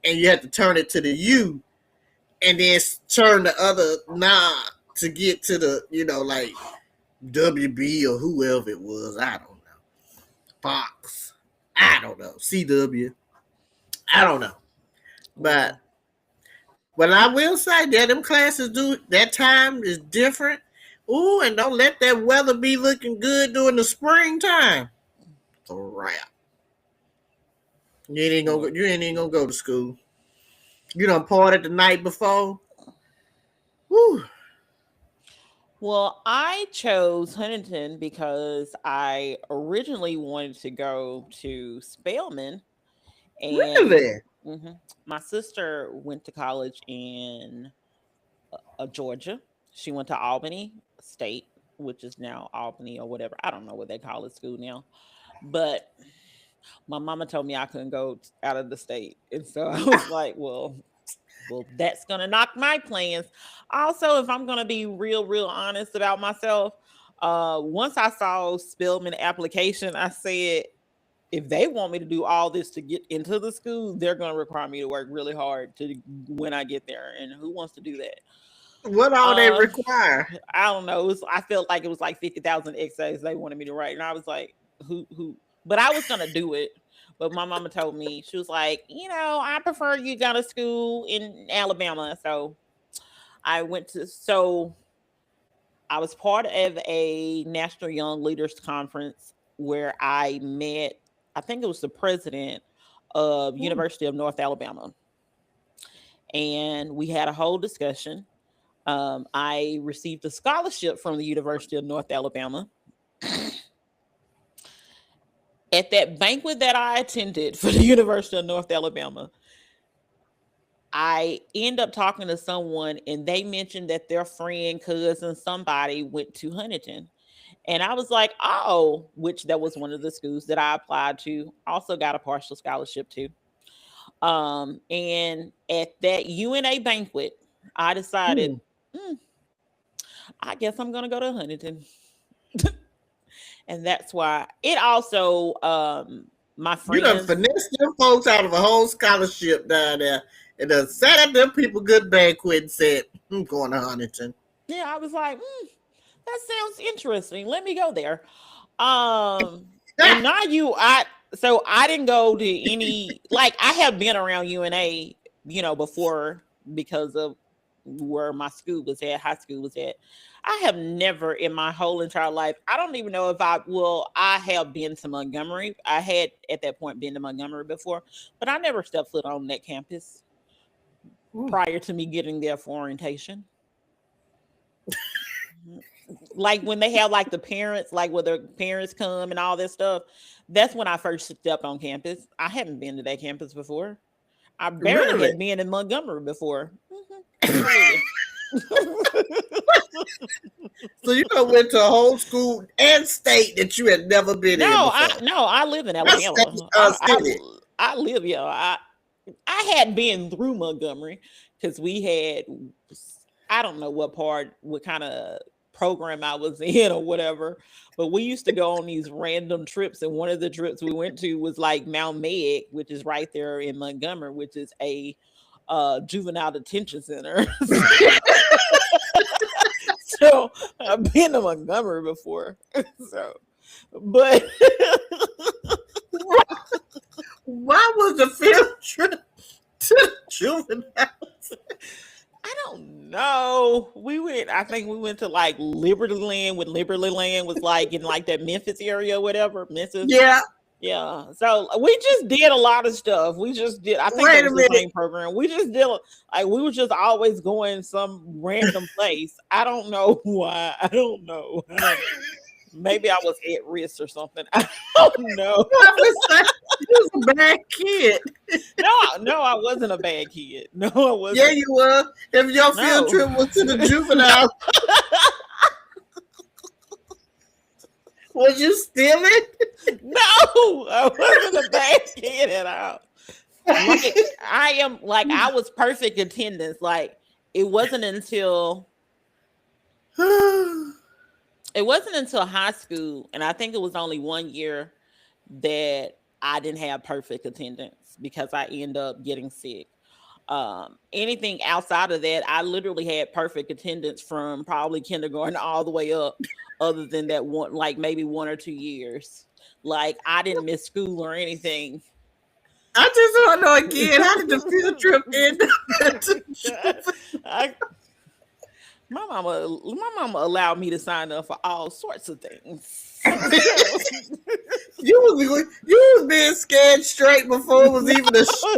and you had to turn it to the U, and then turn the other knob to get to the WB or whoever it was. I don't know. Fox. I don't know. CW. I don't know. But Well, what I will say that them classes do that time is different. Ooh, and don't let that weather be looking good during the springtime. It's a wrap. well, You ain't even gonna go to school. You done parted the night before. Woo. well, I chose Huntington because I originally wanted to go to Spelman, and Really? my sister went to college in Georgia. She went to Albany State, which is now Albany or whatever. I don't know what they call it school now, but my mama told me I couldn't go out of the state, and so I was like, well, that's gonna knock my plans. Also, if I'm gonna be real honest about myself, once I saw Spelman application, I said, if they want me to do all this to get into the school, they're gonna require me to work really hard to when I get there. And who wants to do that? What all they Uh, require? I don't know. I felt like it was like 50,000 essays they wanted me to write, and I was like, who? But I was gonna do it. But my mama told me, she was like, I prefer you go to school in Alabama. So I went to so I was part of a National Young Leaders Conference where I met, I think it was the president of Hmm. University of North Alabama, and we had a whole discussion. I received a scholarship from the University of North Alabama. At that banquet that I attended for the University of North Alabama, I end up talking to someone and they mentioned that their friend, cousin, somebody went to Huntington. And I was like, oh, which that was one of the schools that I applied to. Also got a partial scholarship to. And at that UNA banquet, I decided, Hmm. "Hmm, I guess I'm gonna go to Huntington." And that's why it also my You done friends. finessed them folks out of a whole scholarship down there and done sat at them people good banquet and said, I'm going to Huntington. Yeah, I was like, that sounds interesting. Let me go there. Um, and not you, so I didn't go to any, like, I have been around UNA, before because of where my school was at, high school was at. I have never in my whole entire life, I don't even know if I have been to Montgomery. I had at that point been to Montgomery before, but I never stepped foot on that campus prior to me getting there for orientation. Like when they have like the parents, like where their parents come and all this stuff, that's when I first stepped on campus. I hadn't been to that campus before. I barely Really? had been in Montgomery before. Absolutely. So you done went to a whole school and state that you had never been in before. I live in Alabama. I live here. I hadn't been through Montgomery because we had, I don't know what kind of program I was in or whatever, but we used to go on these random trips, and one of the trips we went to was like Mount Meg, which is right there in Montgomery, which is a juvenile detention center. So I've been to Montgomery before. So, but why was the field trip to juveniles? I don't know. I think we went to like Liberty Land, when Liberty Land was like in like that Memphis area or whatever. Memphis. Yeah. Yeah. So we just did a lot of stuff. I think it was the same program. We just did, like, we were just always going some random place. I don't know why. I don't know. Maybe I was at risk or something. I don't know. You was a bad kid. No, I wasn't a bad kid. No, I wasn't. Yeah, you were. If your field trip was to the juvenile, was you stealing? No, I wasn't a bad kid at all. Like, I was perfect attendance. Like, it wasn't until high school, and I think it was only 1 year that I didn't have perfect attendance because I ended up getting sick. Anything outside of that, I literally had perfect attendance from probably kindergarten all the way up, other than that one, like maybe 1 or 2 years. Like, I didn't miss school or anything. I just want to know again, how did the field trip end? My mama allowed me to sign up for all sorts of things. You was being scared straight before it was even a show.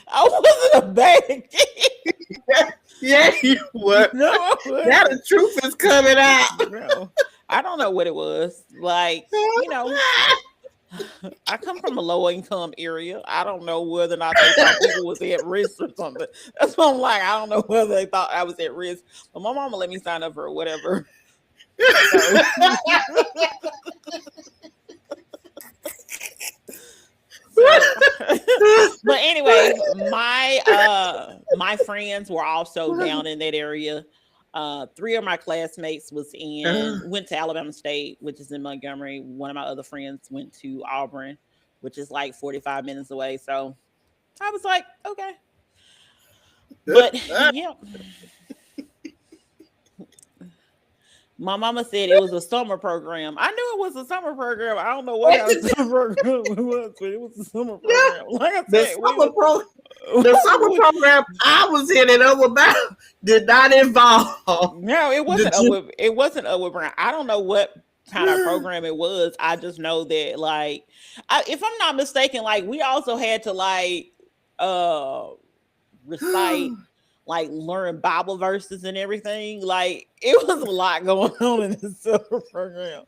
I wasn't a bad kid. Yeah, you were. No, now the truth is coming out. No, I don't know what it was. Like, I come from a low income area. I don't know whether or not they thought people was at risk or something. That's what I'm like. I don't know whether they thought I was at risk. But my mama let me sign up for whatever. So. But anyway, my friends were also down in that area. 3 of my classmates went to Alabama State, which is in Montgomery. One of my other friends went to Auburn, which is like 45 minutes away. So I was like, okay. But yeah. My mama said it was a summer program. I knew it was a summer program. I don't know what kind of summer program it was, but it was a summer program. Like I said, the summer program I was in and about did not involve. No, it wasn't Upward Brown. I don't know what kind of program it was. I just know that, like, if I'm not mistaken, like, we also had to like recite. Like, learn Bible verses and everything. Like, it was a lot going on in the summer program.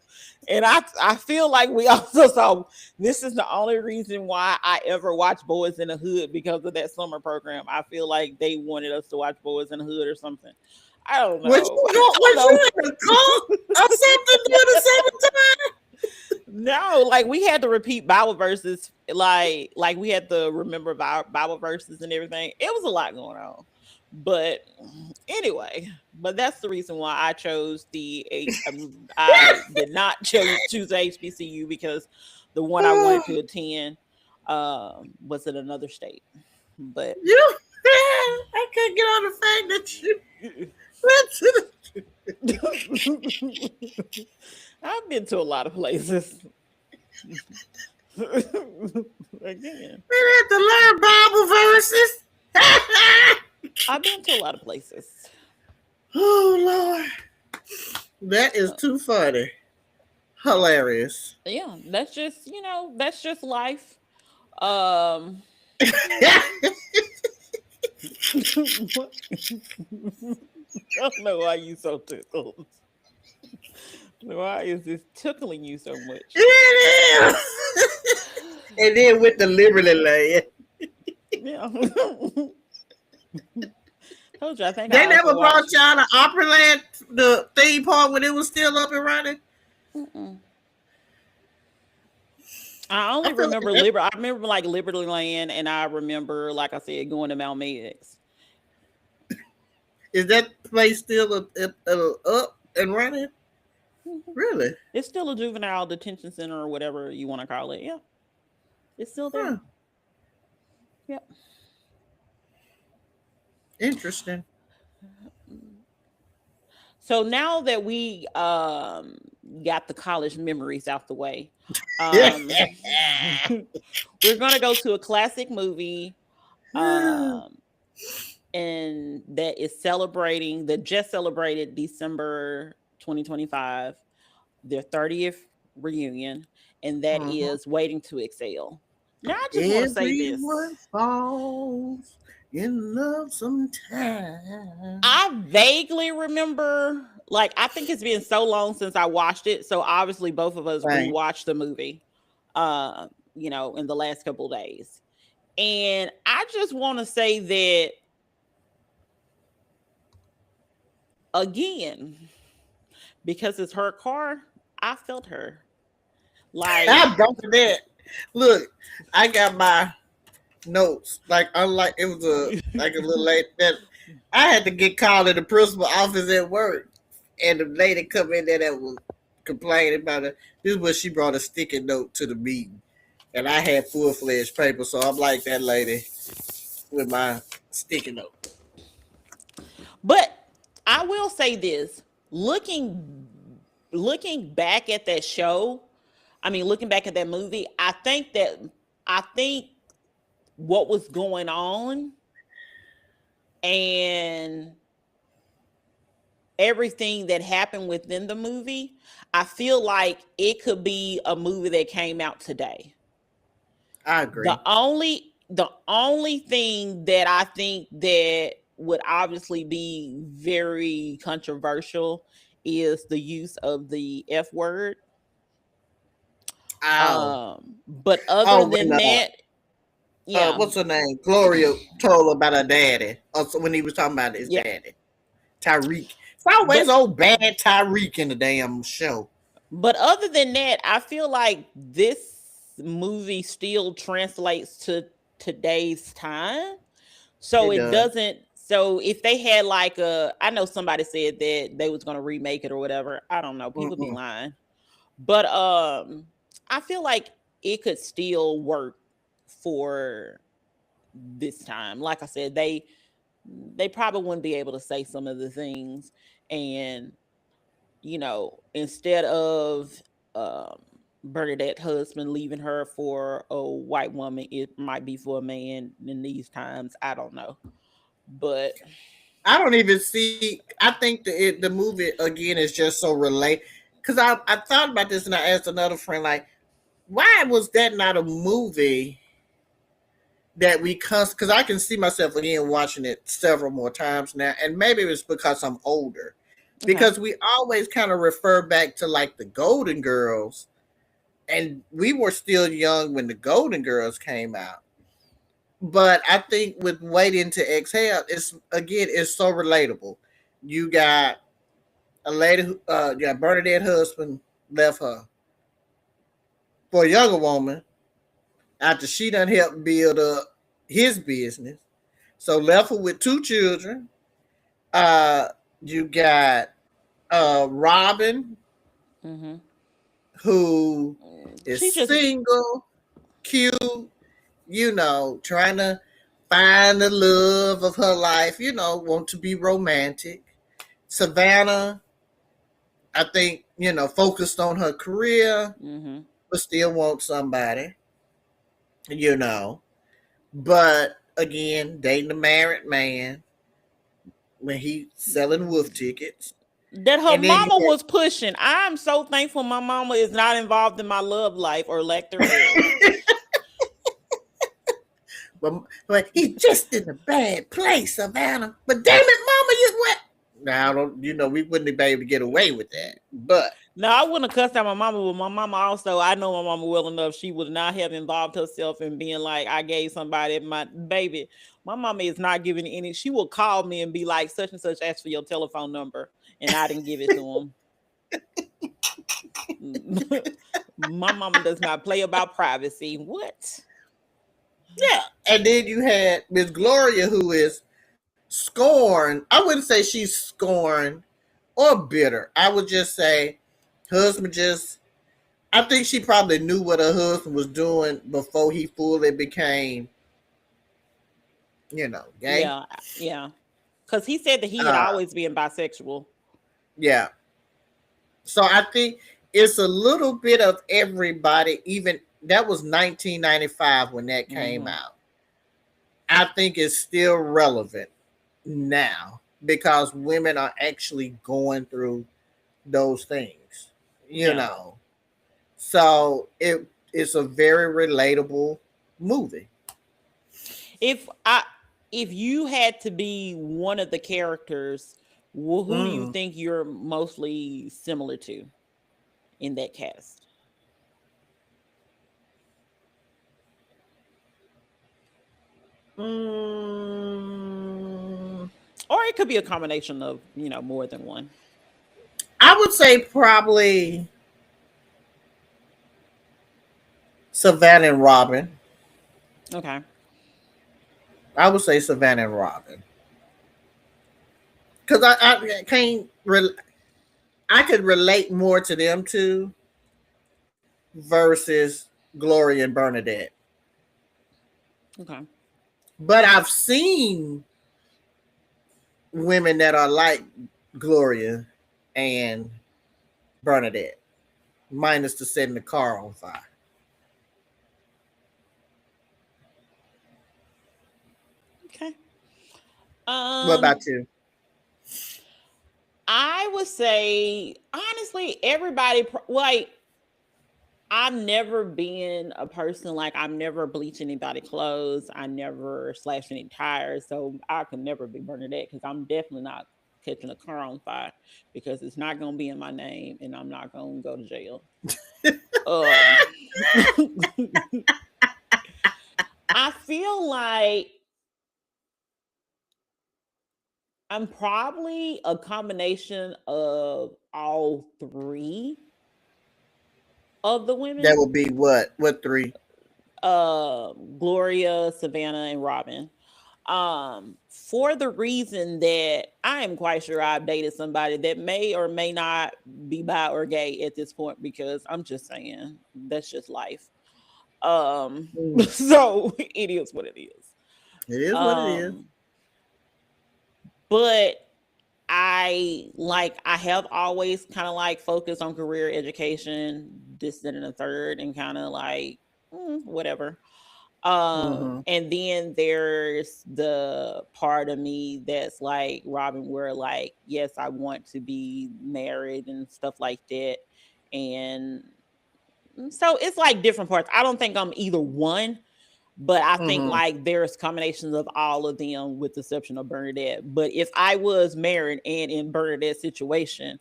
And I feel like we also saw, this is the only reason why I ever watched Boys in the Hood, because of that summer program. I feel like they wanted us to watch Boys in the Hood or something. I don't know. Was you in a cult or something during the summertime? No, like, we had to repeat Bible verses. Like we had to remember Bible verses and everything. It was a lot going on. But anyway, that's the reason why I chose I did not choose HBCU, because the one I wanted to attend was in another state. But I couldn't get on the fact that you went to I've been to a lot of places. Again, we had to learn Bible verses. I've been to a lot of places. Oh Lord, that is too funny, hilarious. Yeah, that's just life. Um, what? I don't know why you so tickled. Why is this tickling you so much? It is. And then with the Liberty Land, Yeah. Told you, I think they I never also brought watched. y'all to Opryland, the theme park when it was still up and running. Mm-mm. I I only feel remember like I remember like Liberty Land, and I remember, like I said, going to Mount Medex. is that place still up and running? Mhm. Really? It's still a juvenile detention center or whatever you want to call it. Yeah, it's still there. Huh. Yep. Interesting. So now that we got the college memories out the way, Yeah. um, we're gonna go to a classic movie, um, and that just celebrated December 2025, their 30th reunion, and that Uh-huh. is Waiting to Excel. Now, I just want to say this. Everyone falls in love sometime. I vaguely remember, like, I think it's been so long since I watched it. So obviously, both of us Right. rewatched the movie, in the last couple days. And I just want to say that again, because it's her car, I felt her. Like, I'm bumping that. Look, I got my notes. Like unlike it was a little late that I had to get called in the principal office at work, and the lady come in there that was complaining about it. This was she brought a sticky note to the meeting, and I had full fledged paper, so I'm like that lady with my sticky note. but I will say this: looking back at that show, looking back at that movie, I think what was going on and everything that happened within the movie, I feel like it could be a movie that came out today. I The agree. only the only thing that I think that would obviously be very controversial is the use of the F word. Oh, But other oh, when than that, yeah, what's her name? Gloria told about her daddy. Also, when he was talking about his yeah. daddy, Tyreek. It's always But old bad Tyreek in the damn show. but other than that, I feel like this movie still translates to today's time. So It it does. doesn't. So if they had like I know somebody said that they was gonna remake it or whatever. I don't know. People be Mm-mm. lying, but I feel like it could still work for this time. Like I said, they probably wouldn't be able to say some of the things, and instead of um Bernadette husband leaving her for a white woman, it might be for a man in these times. I don't know, but I don't even see. I think the movie again is just so relate. Because I thought about this and I asked another friend like, why was that not a movie that we because I can see myself again watching it several more times now, and maybe it's because I'm older. okay. Because we always kind of refer back to like the Golden Girls, and we were still young when the Golden Girls came out. But I think with Waiting to Exhale, it's so relatable. You got a lady who you got Bernadette husband left her for a younger woman after she done helped build up his business. So left her with two children. Uh you got Robin, Hmm. who is She just single, cute, trying to find the love of her life, want to be romantic. Savannah, I think, focused on her career, but still want somebody, But again, dating a married man when he selling wolf tickets. That her And then mama was pushing. I'm so thankful my mama is not involved in my love life or lack thereof. but he's just in a bad place, Savannah. But damn it, mama, you what? Now, we wouldn't be able to get away with that. But no, I wouldn't have cussed out my mama, but my mama also, I know my mama well enough. She would not have involved herself in being like, I gave somebody my baby. My mama is not giving any. She will call me and be like, such and such asked for your telephone number, and I didn't give it to him. My mama does not play about privacy. What? Yeah. And then you had Miss Gloria, who is scorned. I wouldn't say she's scorned or bitter. I would just say husband I think she probably knew what her husband was doing before he fully became, gay. Yeah. Because he said that he had always been bisexual. Yeah. So I think it's a little bit of everybody. Even that was 1995 when that came out. I think it's still relevant now because women are actually going through those things, know. So it's a very relatable movie. If you had to be one of the characters, who do you think you're mostly similar to in that cast? Or it could be a combination of, more than one. I would say probably Savannah and Robin. Okay. I would say Savannah and Robin. Because I can't I could relate more to them two versus Gloria and Bernadette. Okay. But I've seen women that are like Gloria and Bernadette, minus the setting the car on fire. Okay. What about you? I would say, honestly, everybody, like, I've never been a person, like, I've never bleached anybody's clothes. I never slashed any tires. So I could never be Bernadette because I'm definitely not catching a car on fire because it's not going to be in my name and I'm not going to go to jail. I feel like I'm probably a combination of all three of the women. That would be what? What three? Gloria, Savannah, and Robin. For the reason that I am quite sure I've dated somebody that may or may not be bi or gay at this point, because I'm just saying that's just life. So it is what it is. It is what it is. But I have always kind of like focused on career education, this, that, and the third, and kind of like whatever. And then there's the part of me that's like Robin, where like, yes, I want to be married and stuff like that. And so it's like different parts. I don't think I'm either one, but I think like there's combinations of all of them with the exception of Bernadette. But if I was married and in Bernadette's situation,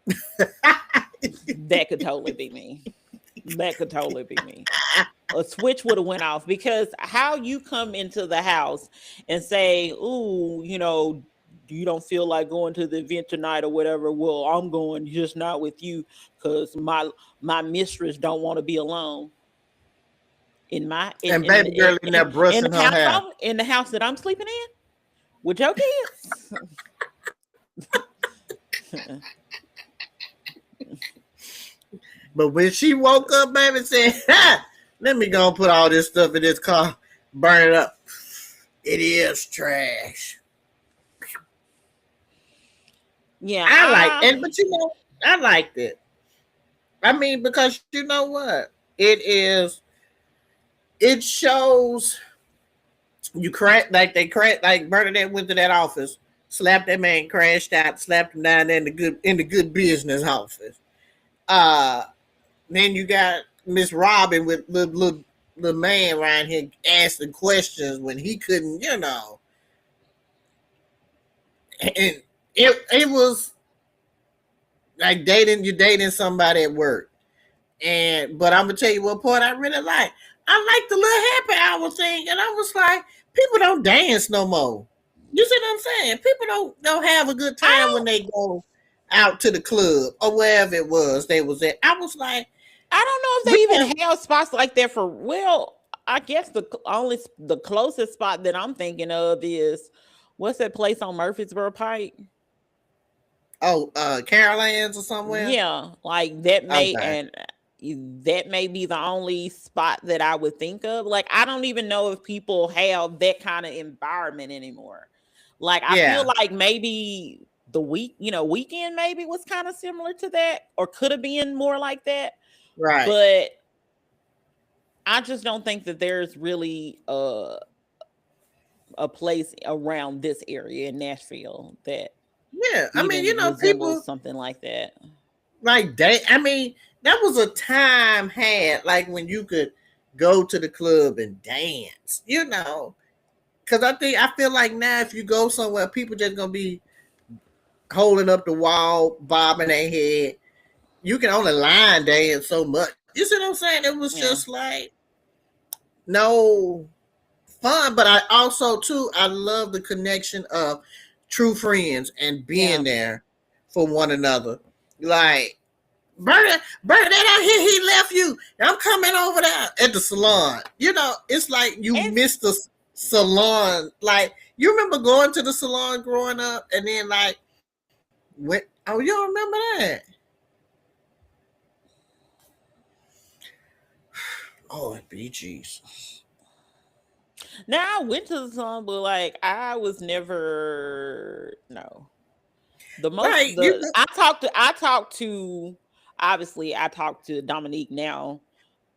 that could totally be me. That could totally be me. A switch would have went off, because how you come into the house and say, "Ooh, you don't feel like going to the event tonight or whatever." Well, I'm going, just not with you, because my mistress don't want to be alone. In the house that I'm sleeping in with your kids. But when she woke up, baby, said, "Let me go and put all this stuff in this car, burn it up." It is trash. Yeah, I like it, but I liked it. I mean, because you know what? It shows you crack like they cracked like Bernadette went to that office, slapped that man, crashed out, slapped him down in the good business office. Uh then you got Miss Robin with the man around here asking questions when he couldn't, and it was like you dating somebody at work. And but I'm gonna tell you what part I really like. I like the little happy hour thing, and I was like, people don't dance no more. You see what I'm saying? People don't have a good I time when don't. they go out to the club or wherever it was they was at. I was like, I don't know if we they have, even have spots like that for. Well, I guess the closest spot that I'm thinking of is what's that place on Murfreesboro Pike? Carolines or somewhere. Yeah, like that may Okay, and that may be the only spot that I would think of. Like I don't even know if people have that kind of environment anymore. Like I feel yeah, like maybe weekend maybe was kind of similar to that or could have been more like that. right, But I just don't think that there's really a place around this area in Nashville that yeah. I mean, even resembles people something like that. like they. I mean, that was a time had like when you could go to the club and dance. Because I feel like now if you go somewhere, people just gonna be holding up the wall, bobbing their head. You can only line dance so much. You see what I'm saying? It was just Yeah. like no fun. But I also too I love the connection of true friends and being Yeah. there for one another. Like Bernadette out here, he left you. I'm coming over there at the salon. It's like you And missed the salon. Like you remember going to the salon growing up, and then like you don't remember that? Oh, BGs. now I went to the salon, but like I was never no. The most Right, the I talked to obviously I talk to Dominique now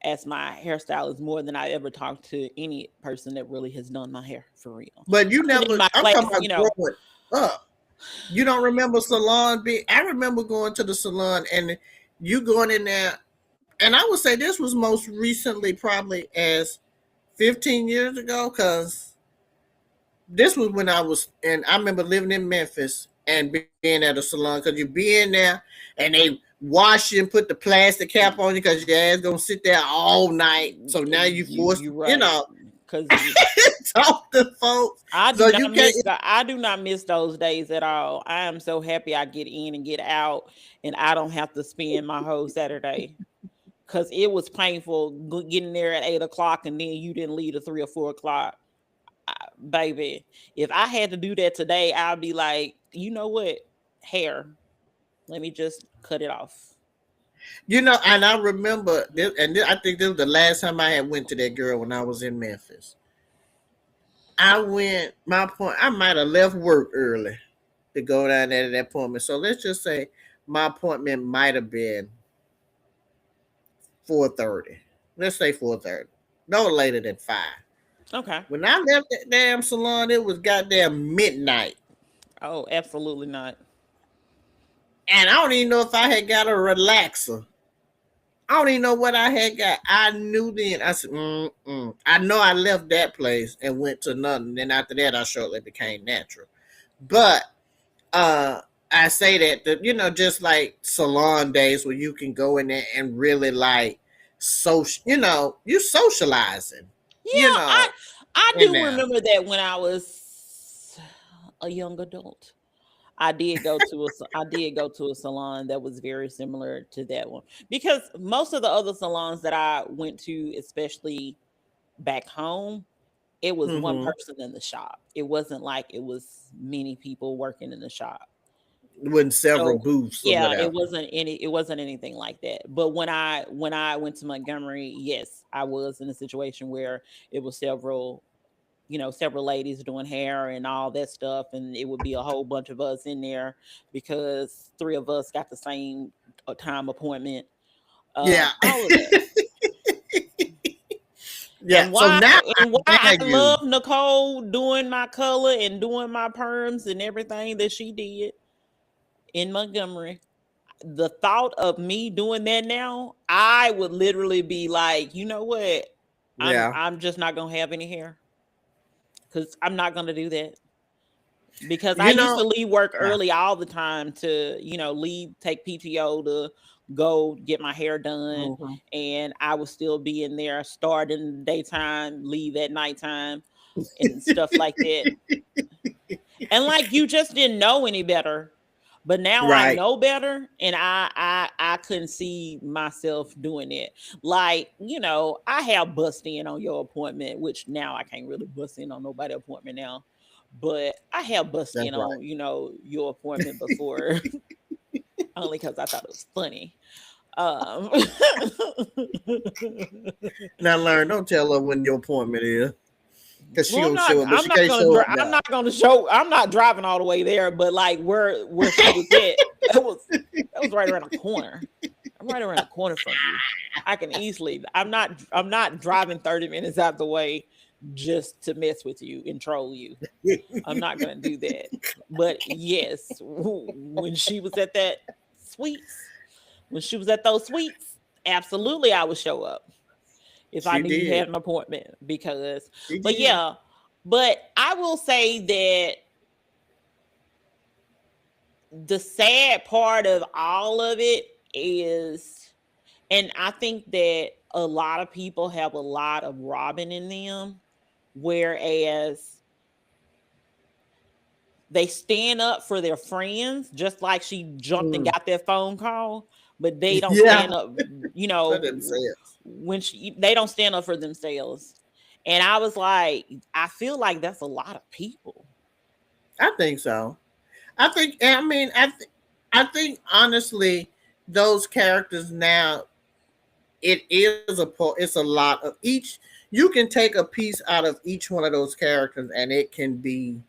as my hairstylist more than I ever talked to any person that really has done my hair for real. but you Other than never. my I'm class, talking about growing up. You don't remember salon? I remember going to the salon and you going in there, and I would say this was most recently, probably as 15 years ago, because this was when I was, and I remember living in Memphis and being at a salon because you be in there and they wash you and put the plastic cap on you because your ass gonna sit there all night. So now you forced, you right because talk to folks. So you can't. I do not miss those days at all. I am so happy I get in and get out, and I don't have to spend my whole Saturday because it was painful getting there at 8 o'clock and then you didn't leave at 3 or 4 o'clock. Baby, if I had to do that today, I'd be like, you know what, hair. Let me just cut it off. And I remember this, and I think this was the last time I had went to that girl when I was in Memphis. I went. My point. I might have left work early to go down there to that appointment. So let's just say my appointment might have been 4:30. Let's say 4:30. No later than 5. Okay. When I left that damn salon, it was goddamn midnight, Oh, absolutely not. and I don't even know if I had got a relaxer. I don't even know what I had got. I knew then. I said, I know I left that place and went to nothing. Then after that, I shortly became natural. But uh I say just like salon days where you can go in there and really like you socializing, you Yeah, know, I in do there. remember that when I was a young adult. I did go to a salon that was very similar to that one because most of the other salons that I went to, especially back home, it was one Mm-hmm. person in the shop. It wasn't like it was many people working in the shop. With several So booths or yeah, whatever. it wasn't anything like that. But when I went to Montgomery, yes, I was in a situation where it was several several ladies doing hair and all that stuff, and it would be a whole bunch of us in there because three of us got the same time appointment. Yeah. All of that. Yeah. So now And why I I nag you. love Nicole doing my color and doing my perms and everything that she did in Montgomery. The thought of me doing that now, I would literally be like, you know what? Yeah. I'm just not gonna have any hair because I'm not gonna do that. Because I You used know, to leave work yeah. early all the time to, leave, take PTO to go get my hair done. Mhm. And I would still be in there, start in the daytime, leave at nighttime and stuff like that. And like you just didn't know any better. But now I Right. know better, and I couldn't see myself doing it. Like, I have bust in on your appointment, which now I can't really bust in on nobody appointment now. But I have bust That's in right. on, your appointment before, only because I thought it was funny. Um Now, learn. Don't tell her when your appointment is, because she Well, gonna show up, but I'm she not can't gonna show up I'm now. not gonna show. I'm not driving all the way there, but like where she was at, that was right around the corner. I'm right around the corner from you. I can easily. I'm not driving 30 minutes out the way just to mess with you and troll you. I'm not gonna do that. But yes, when she was at that sweets, when she was at those sweets, absolutely I would show up if I She knew you did. had an appointment because She but did. yeah, but I will say that the sad part of all of it is, and I think that a lot of people have a lot of Robin in them, whereas they stand up for their friends, just like she jumped and Mm. got that phone call, but they don't Yeah. stand up, For themselves. they don't stand up for themselves. And I was like, I feel like that's a lot of people. I think so. I think. I mean, I think honestly, those characters now, it is it's a lot of each. You can take a piece out of each one of those characters, and it can be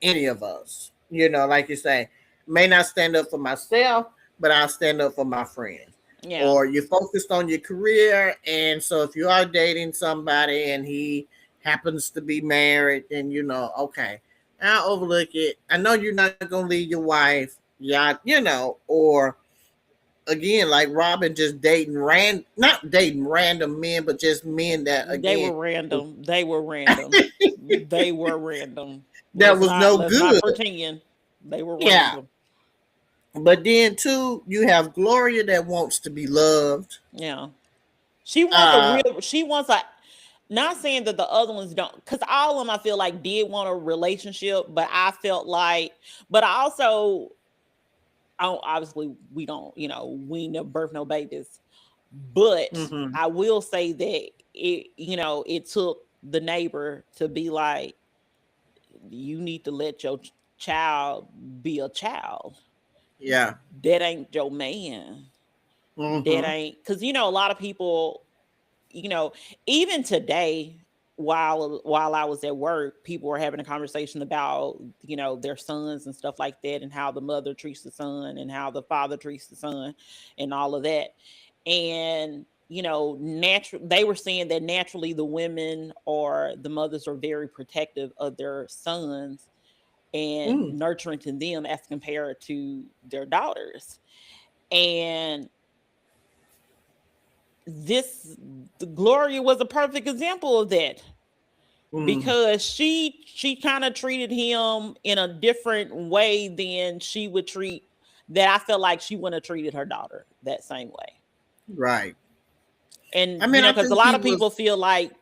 any of us. Like you say, may not stand up for myself, but I'll stand up for my friends. Yeah. Or you're focused on your career, and so if you are dating somebody and he happens to be married, then okay, I'll overlook it. I know you're not gonna leave your wife, yeah, or again, like Robin, just dating not dating random men, but just men that They again were random. They were random. They were random. that was no Let's not good. pretend. They were Yeah. random. But then too, you have Gloria that wants to be loved. Yeah. She wants a Uh real she wants a not saying that the other ones don't, because all of them I feel like did want a relationship, but I felt like, but I also, obviously we don't, we never birth no babies, but mhm. I will say that it took the neighbor to be like, you need to let your child be a child. Yeah. That ain't your man. That Mhm. ain't, because a lot of people, you know, even today, while I was at work, people were having a conversation about, their sons and stuff like that, and how the mother treats the son and how the father treats the son and all of that. And they were saying that naturally the women or the mothers are very protective of their sons and Mm. nurturing to them as compared to their daughters. And this the Gloria was a perfect example of that, Mm. because she kind of treated him in a different way than she would treat, that I felt like she wouldn't have treated her daughter that same way. Right. I And mean, I because a think lot he of people was. feel like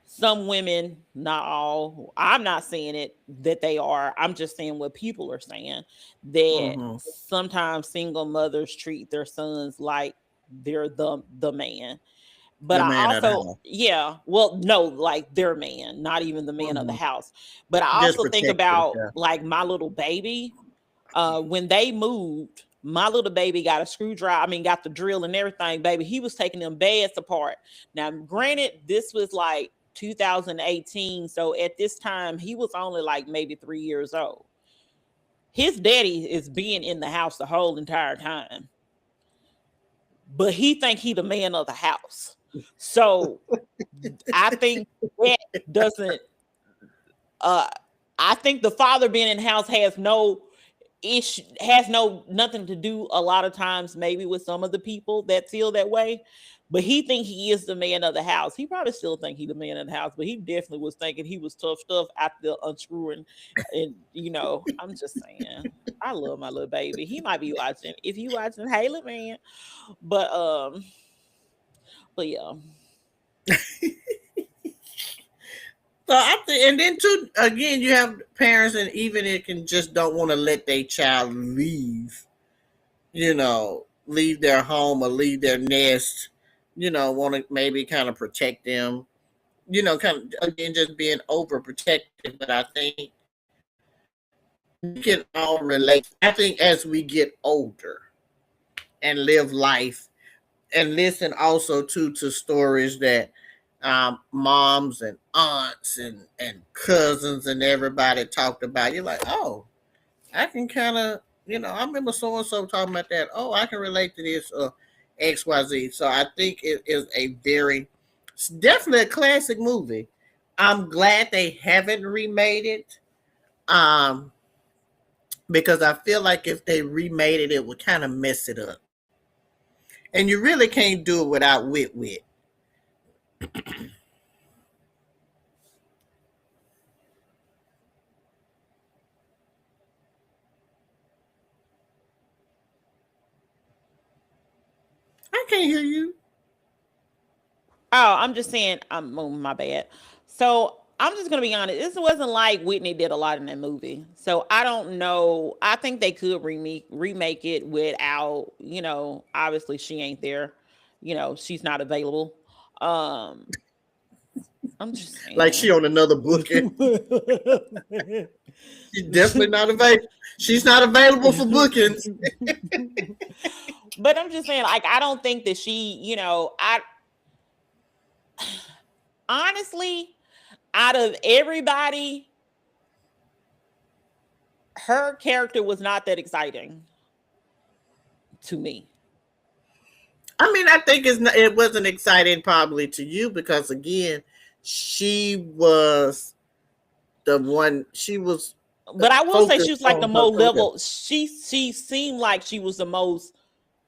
some women, not all, I'm not saying it that they are, I'm just saying what people are saying, that Mhm. sometimes single mothers treat their sons like they're the man. But The I man of the also, house. yeah, well, no, like their man, not even the man of the Mhm. house. But I Just also think protective. about Yeah. like my little baby. When they moved, my little baby got a screwdriver. I mean, got the drill and everything, baby. He was taking them beds apart. Now, granted, this was like 2018. So at this time, he was only like maybe 3 years old. His daddy is being in the house the whole entire time, but he think he the man of the house. So I think that doesn't. Uh, I think the father being in the house has no issue, has nothing to do a lot of times maybe with some of the people that feel that way. But he think he is the man of the house. He probably still think he the man of the house, but he definitely was thinking he was tough stuff after unscrewing. And I'm just saying, I love my little baby. He might be watching. If you watching, Haley, man. But yeah. So I think, and then too, again, you have parents, and even it can just don't want to let their child leave, leave their home or leave their nest, want to maybe kind of protect them, kind of, again, just being overprotective. But I think we can all relate. I think as we get older and live life and listen also to stories that moms and aunts and cousins and everybody talked about. You're like, oh, I can kind of, I remember so and so talking about that. Oh, I can relate to this XYZ. So I think it is it's definitely a classic movie. I'm glad they haven't remade it, because I feel like if they remade it, it would kind of mess it up. And you really can't do it without Wit. I can't hear you. Oh, I'm just saying, my bad. So I'm just gonna be honest. This wasn't like Whitney did a lot in that movie. So I don't know. I think they could remake it without, obviously she ain't there. She's not available. Um, I'm just Like she saying. on another booking. She's definitely not available. She's not available for bookings. But I'm just saying, like, I don't think that she, I honestly, out of everybody, her character was not that exciting to me. I mean, I think it wasn't exciting probably to you because again, she was the one. She was But I will say she focused was like the on her most career. level. She seemed like she was the most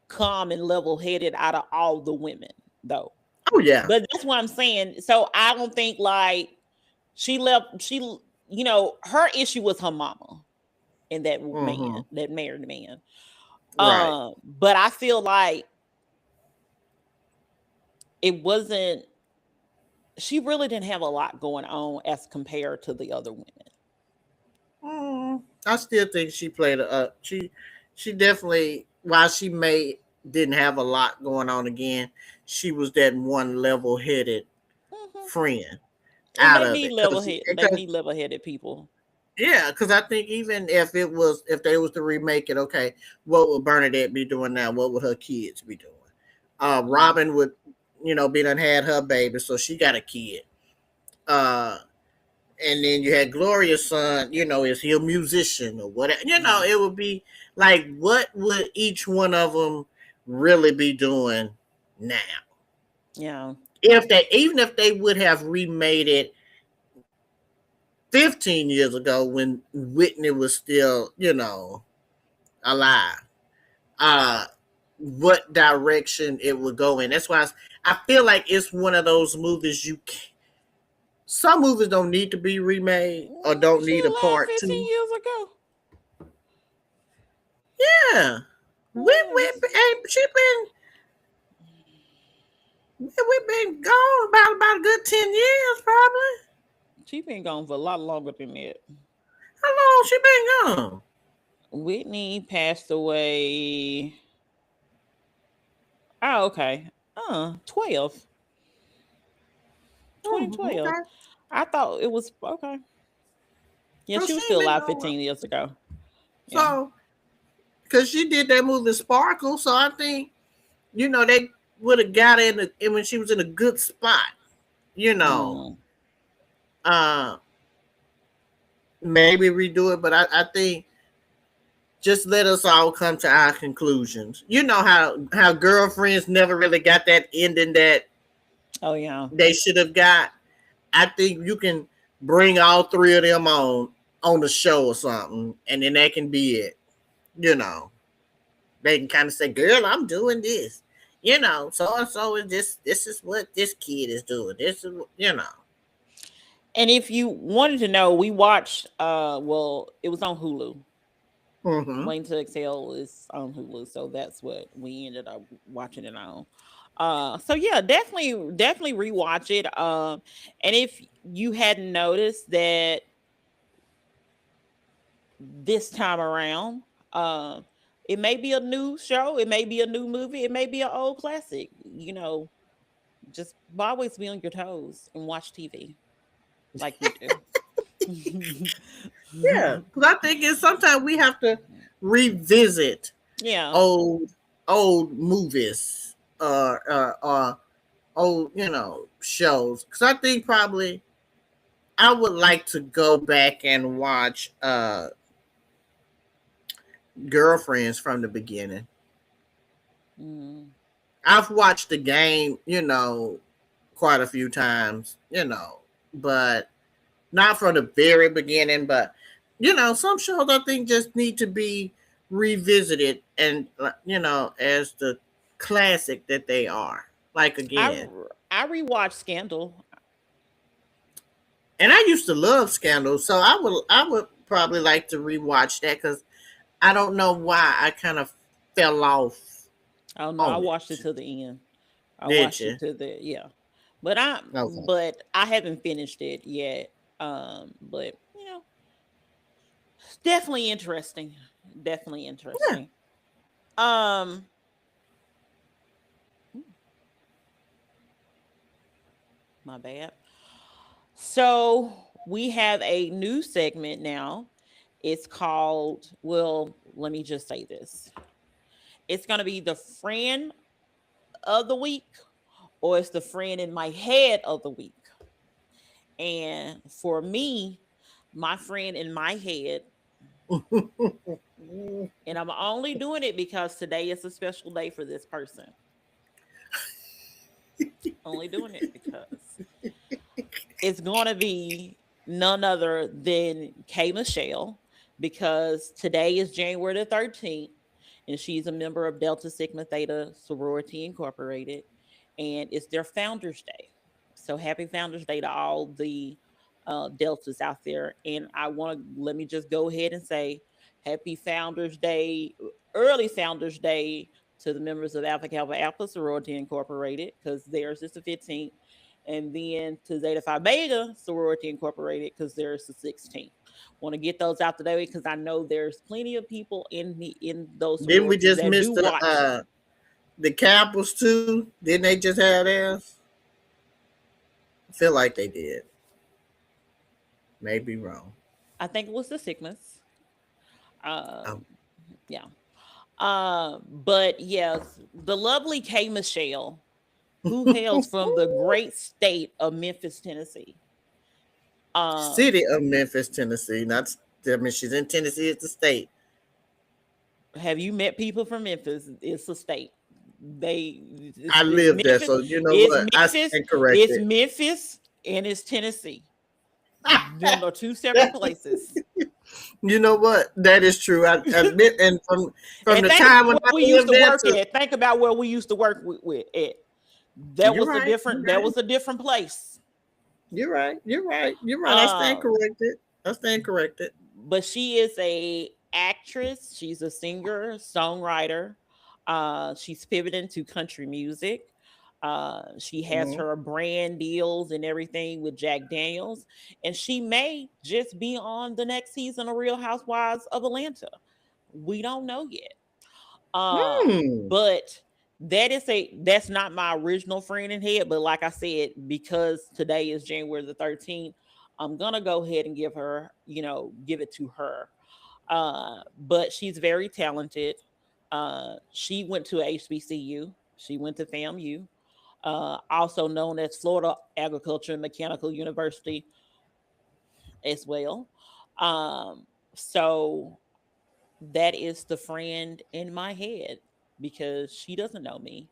calm and level headed out of all the women, though. Oh yeah. But that's what I'm saying. So I don't think like she left. Her issue was her mama and that man, that married man. Right. But I feel like it wasn't. She really didn't have a lot going on as compared to the other women. I still think she played she definitely, while she didn't have a lot going on, again, she was that one level headed friend And out they of need it. they need level headed people. Yeah, because I think even if they was to remake it, okay, what would Bernadette be doing now? What would her kids be doing? Robin would, be done had her baby, so she got a kid. And then you had Gloria's son, is he a musician or whatever? It would be like, what would each one of them really be doing now? Yeah. Even if they would have remade it 15 years ago when Whitney was still, alive, what direction it would go in. That's why I feel like it's one of those movies some movies don't need to be remade or don't need a part 15 two. years ago. Yeah. We've been gone about a good 10 years, probably. She been gone for a lot longer than that. How long she been gone? Whitney passed away. Oh, okay. 12. 2012. Okay. I thought it was okay. Yeah, So she she was ain't still been alive gone. 15 years ago. Yeah. So, because she did that movie Sparkle, so I think, they would have got in when she was in a good spot, Mm. Uh, maybe redo it, but I think just let us all come to our conclusions. You know how girlfriends never really got that ending that Oh yeah. they should have got. I think you can bring all three of them on the show or something, and then that can be it. You know, they can kind of say, "Girl, I'm doing this." You know, so and so is this. This is what this kid is doing. This is And if you wanted to know, we watched well, it was on Hulu. Mm-hmm. Waiting to Exhale is on Hulu, so that's what we ended up watching it on. So yeah, definitely rewatch it. And if you hadn't noticed that this time around, it may be a new show, it may be a new movie, it may be an old classic. Just always be on your toes and watch TV like we do. Yeah, because I think it's sometimes we have to revisit Yeah. old movies or old shows. Because I think probably I would like to go back and watch Girlfriends from the beginning. Mm. I've watched the game, quite a few times, but not from the very beginning. But some shows I think just need to be revisited and as the classic that they are. Like I again, I rewatched Scandal. and I used to love Scandal, so I would probably like to rewatch that because I don't know why I kind of fell off Oh no, I on watched it it. to the end. I Did watched you? it to the yeah. Okay. But I haven't finished it yet. But it's definitely interesting. Definitely Yeah. interesting. Um my bad. So we have a new segment now. It's called, well, let me just say this. It's gonna be the friend of the week, or it's the friend in my head of the week. And for me, my friend in my head, and I'm only doing it because today is a special day for this person. Only doing it because it's going to be none other than K Michelle, because today is January the 13th and she's a member of Delta Sigma Theta Sorority Incorporated, and it's their Founders Day. So happy Founders Day to all the Deltas out there. And I want to let me just go ahead and say happy Founders Day, early Founders Day to the members of Alpha Kappa Alpha Sorority Incorporated, because theirs is the 15th, and then to Zeta Phi Beta Sorority Incorporated, because there's the 16th. Want to get those out today because I know there's plenty of people in those Didn't we sororities just that miss do watch. the Capitals too? Didn't they just have theirs? I feel like they did. Maybe wrong. I think it was the Sigmas. Oh. Yeah. But yes, the lovely K Michelle, who hails from the great state of Memphis, Tennessee. Um, City of Memphis, Tennessee. Not. I mean, she's in Tennessee. It's the state. have you met people from Memphis? It's a state. They I it's live there, Memphis, so you know it's what? I Memphis, stand it's corrected. Memphis, and it's Tennessee. Them are two separate places. You know what? That is true. I admit, and from And the think about time when where I we used lived to there work to at. Think about where we used to work with at. you're right. You're That right. was a different place. You're right. You're right. You're right. I stand Um, corrected. I stand corrected. but she is a actress. She's a singer, songwriter. She's pivoting to country music. She has Mm-hmm. her brand deals and everything with Jack Daniels, and she may just be on the next season of Real Housewives of Atlanta. We don't know yet. Hmm. But that's not my original friend in head. But like I said, because today is January the 13th, I'm gonna go ahead and give it to her. But she's very talented. She went to HBCU. She went to FAMU, also known as Florida Agriculture and Mechanical University, as well. So that is the friend in my head because she doesn't know me.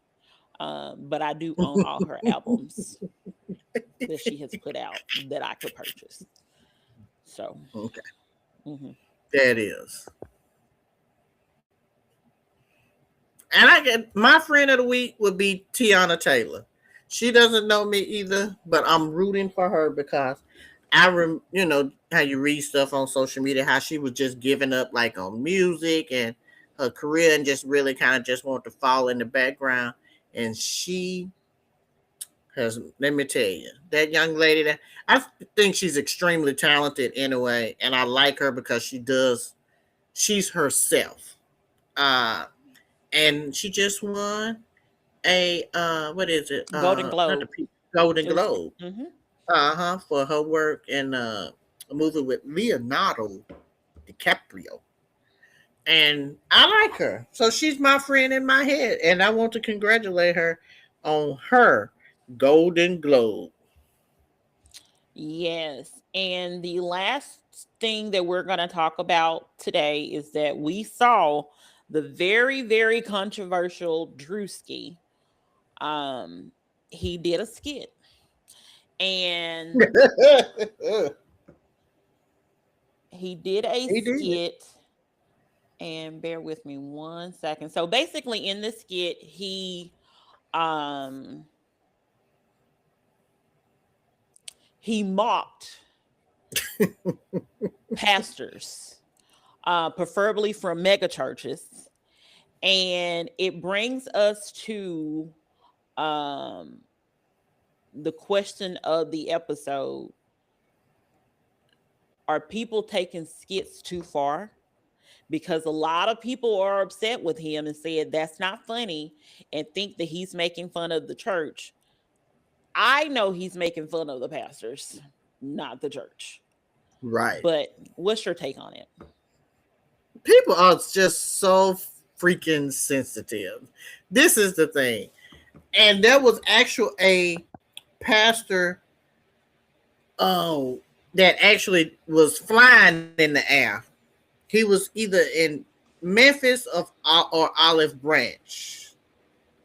But I do own all her albums that she has put out that I could purchase. So, Okay, mhm. that is. And I get my friend of the week would be Tiana Taylor. She doesn't know me either, but I'm rooting for her because you know how you read stuff on social media, how she was just giving up like on music and her career and just really kind of just want to fall in the background. And she has, let me tell you, that young lady that I think she's extremely talented anyway, and I like her because she's herself. Uh, and she just won a what is it? Golden Not Globe. the Golden It was. Globe. Hmm. For her work in a movie with Leonardo DiCaprio. And I like her. So she's my friend in my head. And I want to congratulate her on her Golden Globe. Yes. And the last thing that we're going to talk about today is that we saw the very, very controversial Druski. Um, he did a skit and he did a He did. skit. And bear with me 1 second. So basically, in the skit, um he mocked pastors, preferably from mega churches, and it brings us to um the question of the episode: are people taking skits too far? Because a lot of people are upset with him and said that's not funny and think that he's making fun of the church. I know he's making fun of the pastors, not the church. Right. But what's your take on it? People are just so freaking sensitive. This is the thing. And there was actual a pastor that actually was flying in the air. He was either in Memphis or Olive Branch.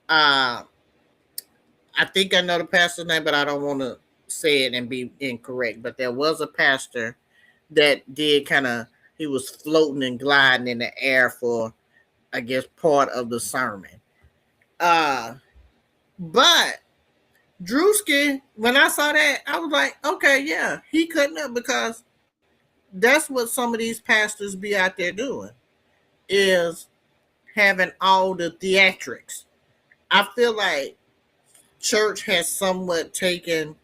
Uh, I think I know the pastor's name, but I don't want to say it and be incorrect. But there was a pastor that did kind of, he was floating and gliding in the air for, I guess, part of the sermon. Uh, but Druski, when I saw that, I was like, okay, yeah, he couldn't have, because that's what some of these pastors be out there doing, is having all the theatrics. I feel like church has somewhat taken,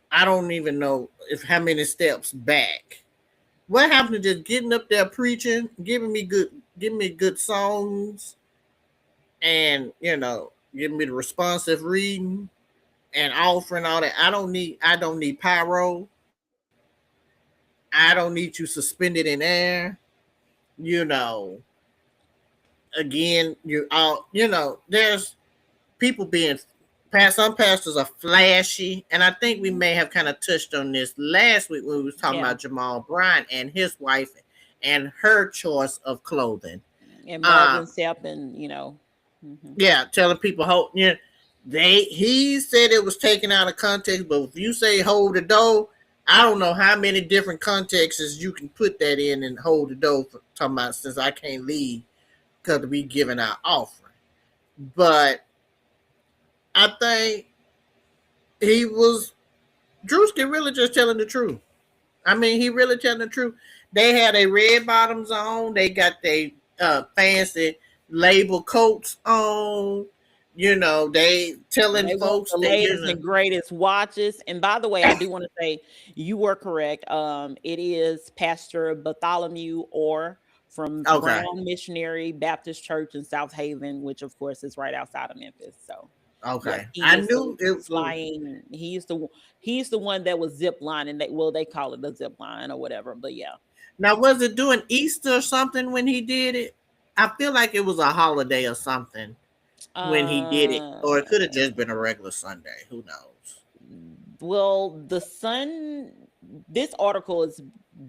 I don't even know if how many steps back. What happened to just getting up there preaching, giving me good songs, and giving me the responsive reading and offering all that. I don't need pyro. I don't need you suspended in air. You know, again, there's people being some pastors are flashy, and I think we may have kind of touched on this last week when we was talking Yeah. about Jamal Bryant and his wife and her choice of clothing. And Uh Marvin Sapp and mhm. yeah, telling people he said it was taken out of context, but if you say hold the door, I don't know how many different contexts you can put that in and hold the door for talking about, since I can't leave because we giving our offering. But I think he was Druski really just telling the truth. I mean, he really telling the truth. They had a red bottoms on. They got their fancy label coats on. They telling They want folks the that latest and greatest watches. And by the way, I do want to say you were correct. It is Pastor Bartholomew Orr from okay, Brown Missionary Baptist Church in South Haven, which of course is right outside of Memphis. So yes, okay. he I is the knew it was. flying. He's the one that was zip lining. They call it a zip line or whatever. But yeah. Now, was it doing Easter or something when he did it? I feel like it was a holiday or something when he did it, or it Uh could have just been a regular Sunday. Who knows? well, the sun. this article is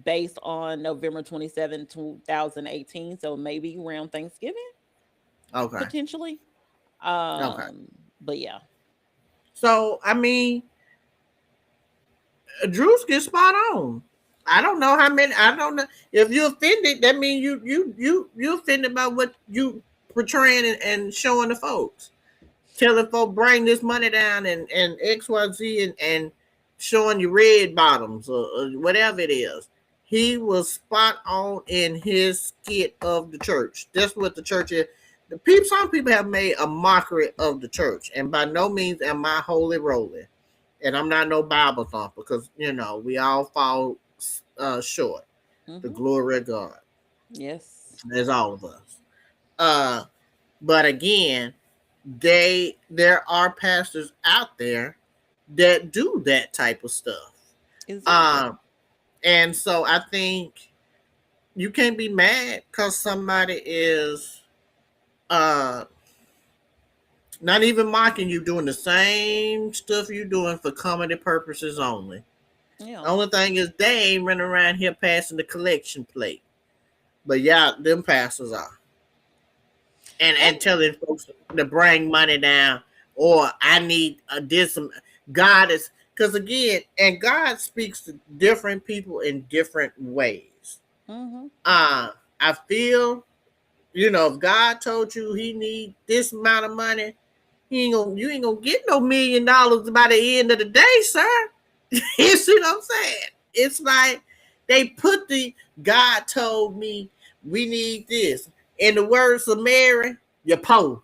based on November 27, 2018, so maybe around Thanksgiving Okay. potentially. Okay. But yeah. So I mean, Druski spot on. I don't know how many. I don't know if you offended. That means you offended by what you portraying and showing the folks. Telling folks bring this money down and XYZ and showing you red bottoms or whatever it is. He was spot on in his skit of the church. That's what the church is. The people, some people have made a mockery of the church, and by no means am I holy roly. And I'm not no Bible thumper because we all fall short. The Mm-hmm. glory of God, Yes. as all of us. Uh, but again, there are pastors out there that do that type of stuff. Exactly. Um, and so I think you can't be mad because somebody is uh not even mocking you doing the same stuff you're doing for comedy purposes only. The Yeah. only thing is they ain't running around here passing the collection plate. But yeah, them pastors are. And And telling folks to bring money down or I need this. God is, because again, and God speaks to different people in different ways. mm-hmm. Uh, I feel, if God told you he need this amount of money, you ain't gonna get no $1 million by the end of the day, sir. You see what I'm saying? It's like they put the God told me we need this. In the words of Mary, you're poor.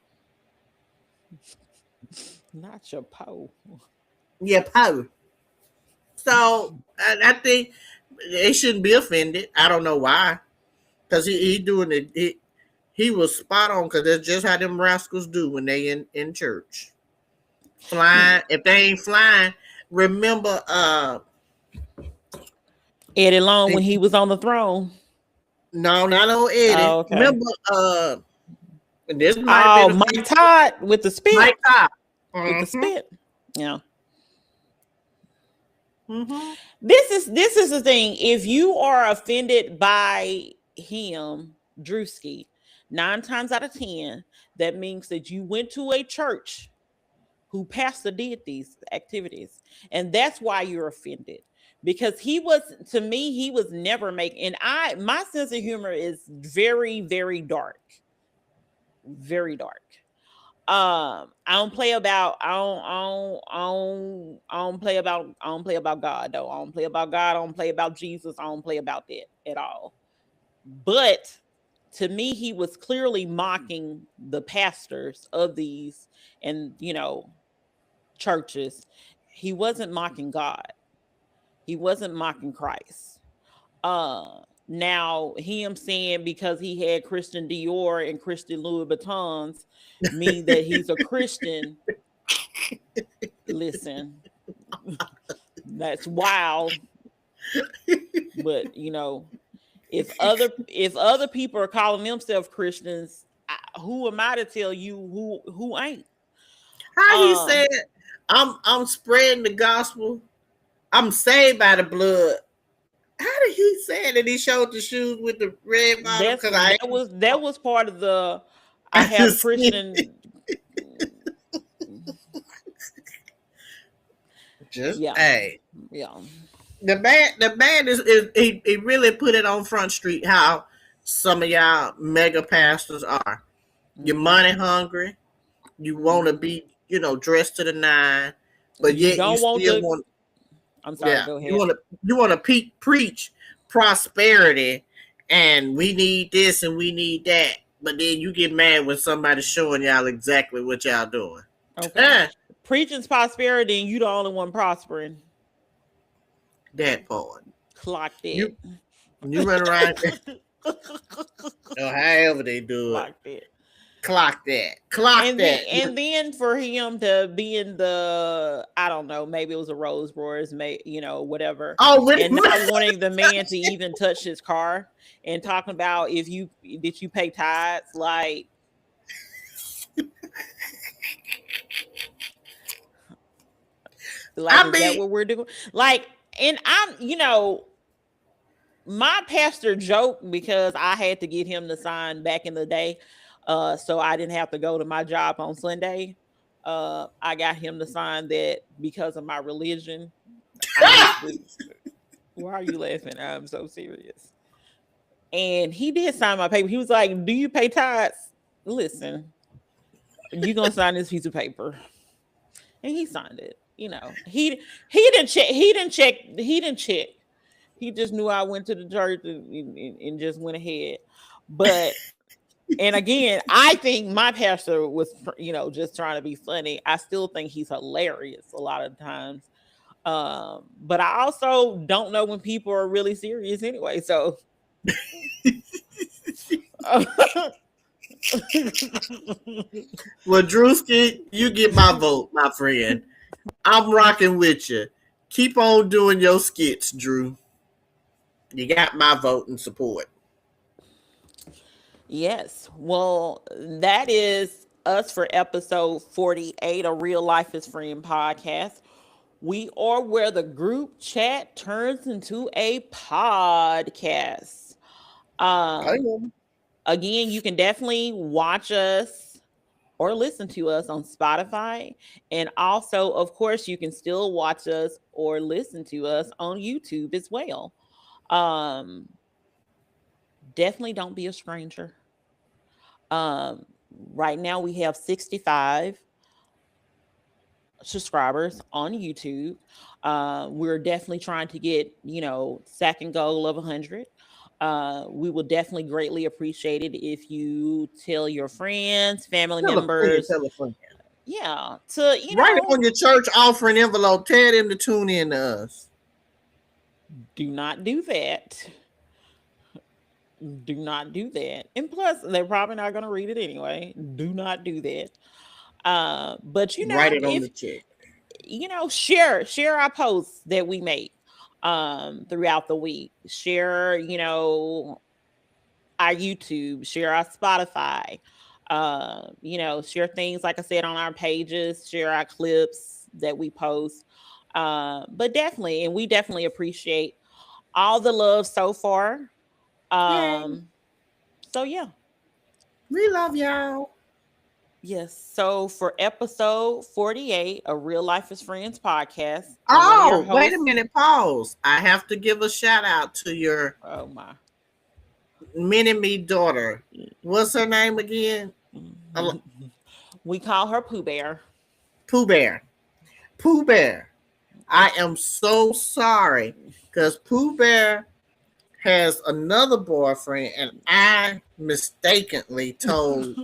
Not your Poe. You're poor. So I think they shouldn't be offended. I don't know why. Because he doing it. He was spot on because that's just how them rascals do when they in church. Flying. If they ain't flying, remember Eddie Long when he was on the throne. no, not on Eddie. Oh, okay. Remember and this might have been Oh, a few Mike Todd with the spit. Mike Top. With the Mm-hmm. spit. Yeah. Mm-hmm. This is the thing. If you are offended by him, Druski, 9 times out of 10, that means that you went to a church who pastor did these activities, and that's why you're offended. Because he was, to me, he was never making. And my sense of humor is very, very dark, very dark. I don't play about I don't play about God though. I don't play about God. I don't play about Jesus. I don't play about that at all. But to me, he was clearly mocking the pastors of these and churches. He wasn't mocking God. He wasn't mocking Christ. Now him saying because he had Christian Dior and Christian Louis Vuittons mean that he's a Christian. Listen, that's wild. But if other people are calling themselves Christians, who am I to tell you who ain't? How he Um, said, I'm spreading the gospel. I'm saved by the blood. How did he say it? And he showed the shoes with the red bottom? that's Because I that was part of the I I have just see Christian. just Yeah, hey. yeah. The man is he really put it on Front Street how some of y'all mega pastors are. You're Hmm. money hungry. You want to Hmm. be, dressed to the nine, but You yet you don't want still to. want, I'm sorry. yeah, Go you ahead. want to preach prosperity, and we need this and we need that. But then you get mad when somebody's showing y'all exactly what y'all doing. Okay. Preaching's prosperity, and you the only one prospering. That part. Clocked it. You you run around or however they do it. Clocked it. Clock that. Clock And then that. and then for him to be in the, I don't know, maybe it was a Rolls Royce, whatever, Oh, when and not wanting the man to even touch his car, and talking about if you did you pay tithes, like I is that mean, what we're doing? Like And my pastor joked because I had to get him to sign back in the day. So I didn't have to go to my job on Sunday. I got him to sign that because of my religion. I have to. Why are you laughing? I'm so serious. And he did sign my paper. He was like, "Do you pay tithes?" Listen, you gonna sign this piece of paper, and he signed it. He didn't check. He didn't check. He didn't check. He just knew I went to the church and just went ahead. But and again, I think my pastor was, just trying to be funny. I still think he's hilarious a lot of times. But I also don't know when people are really serious anyway. So Well, Druski, you get my vote, my friend. I'm rocking with you. Keep on doing your skits, Drew. You got my vote and support. Yes. Well, that is us for episode 48 of Real Life is Friend Podcast. We are where the group chat turns into a podcast. Again, you can definitely watch us or listen to us on Spotify. And also, of course, you can still watch us or listen to us on YouTube as well. Definitely don't be a stranger. Right now we have 65 subscribers on YouTube. We're definitely trying to get, second goal of 100. We will definitely greatly appreciate it if you tell your friends, family members. Tell a friend. Yeah, write it on your church offering envelope. Tell them to tune in to us. Do not do that. Do not do that. And plus, they're probably not going to read it anyway. Do not do that. But write it on the check. Share our posts that we make throughout the week. Share, our YouTube. Share our Spotify. Share things like I said on our pages. Share our clips that we post. But definitely, and we definitely appreciate all the love so far. So yeah, we love y'all. Yes. So for episode 48 of Real Life is Friends podcast. Oh, wait a minute. Pause. I have to give a shout out to your mini-me daughter. What's her name again? We call her Pooh Bear. Pooh Bear. Pooh Bear. I am so sorry because Pooh Bear has another boyfriend, and I mistakenly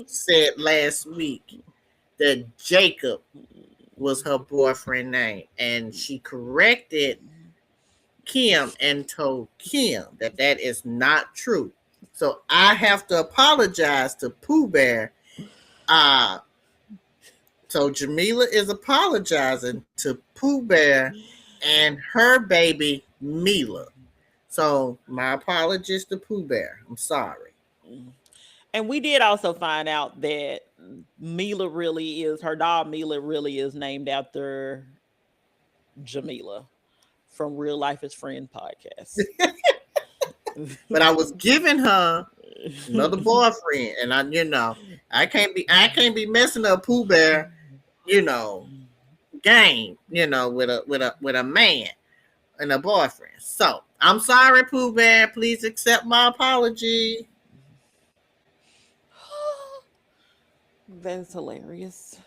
said last week that Jacob was her boyfriend name, and she corrected Kim and told Kim that is not true. So I have to apologize to Pooh Bear. So Jamila is apologizing to Pooh Bear and her baby Mila. So my apologies to Pooh Bear. I'm sorry. And we did also find out that her dog Mila really is named after Jamila from Real Life is Friend Podcast. But I was giving her another boyfriend, and I can't be messing up Pooh Bear, game, with a man and a boyfriend. So I'm sorry, Pooh Bear. Please accept my apology. That's hilarious.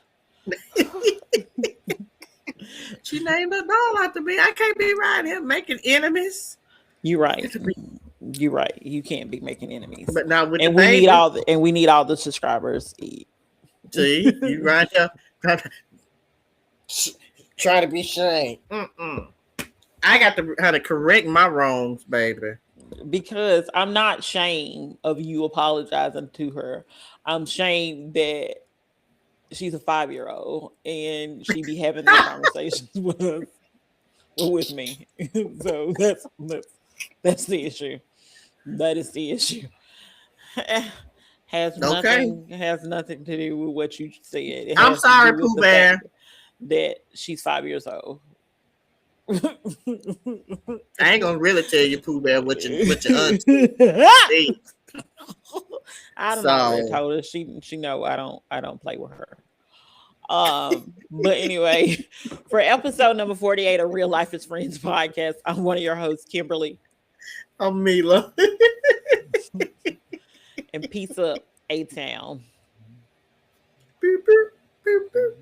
She named her dog after me. I can't be right here making enemies. You're right. You're right. You can't be making enemies. But now with we need all the subscribers. See, you right here try to be shame. I got to correct my wrongs, baby. Because I'm not ashamed of you apologizing to her. I'm ashamed that she's a 5-year-old and she be having these conversations with me. So that's the issue. That is the issue. Has nothing to do with what you said. I'm sorry, Pooh Bear. That she's 5 years old. I ain't gonna really tell you, Pooh Bear, what your auntie did. I don't already So told her she know I don't play with her. But anyway, for episode number 48 of Real Life is Friends podcast, I'm one of your hosts, Kimberly. I'm Mila. And peace up, A-Town. Boop, boop, boop, boop.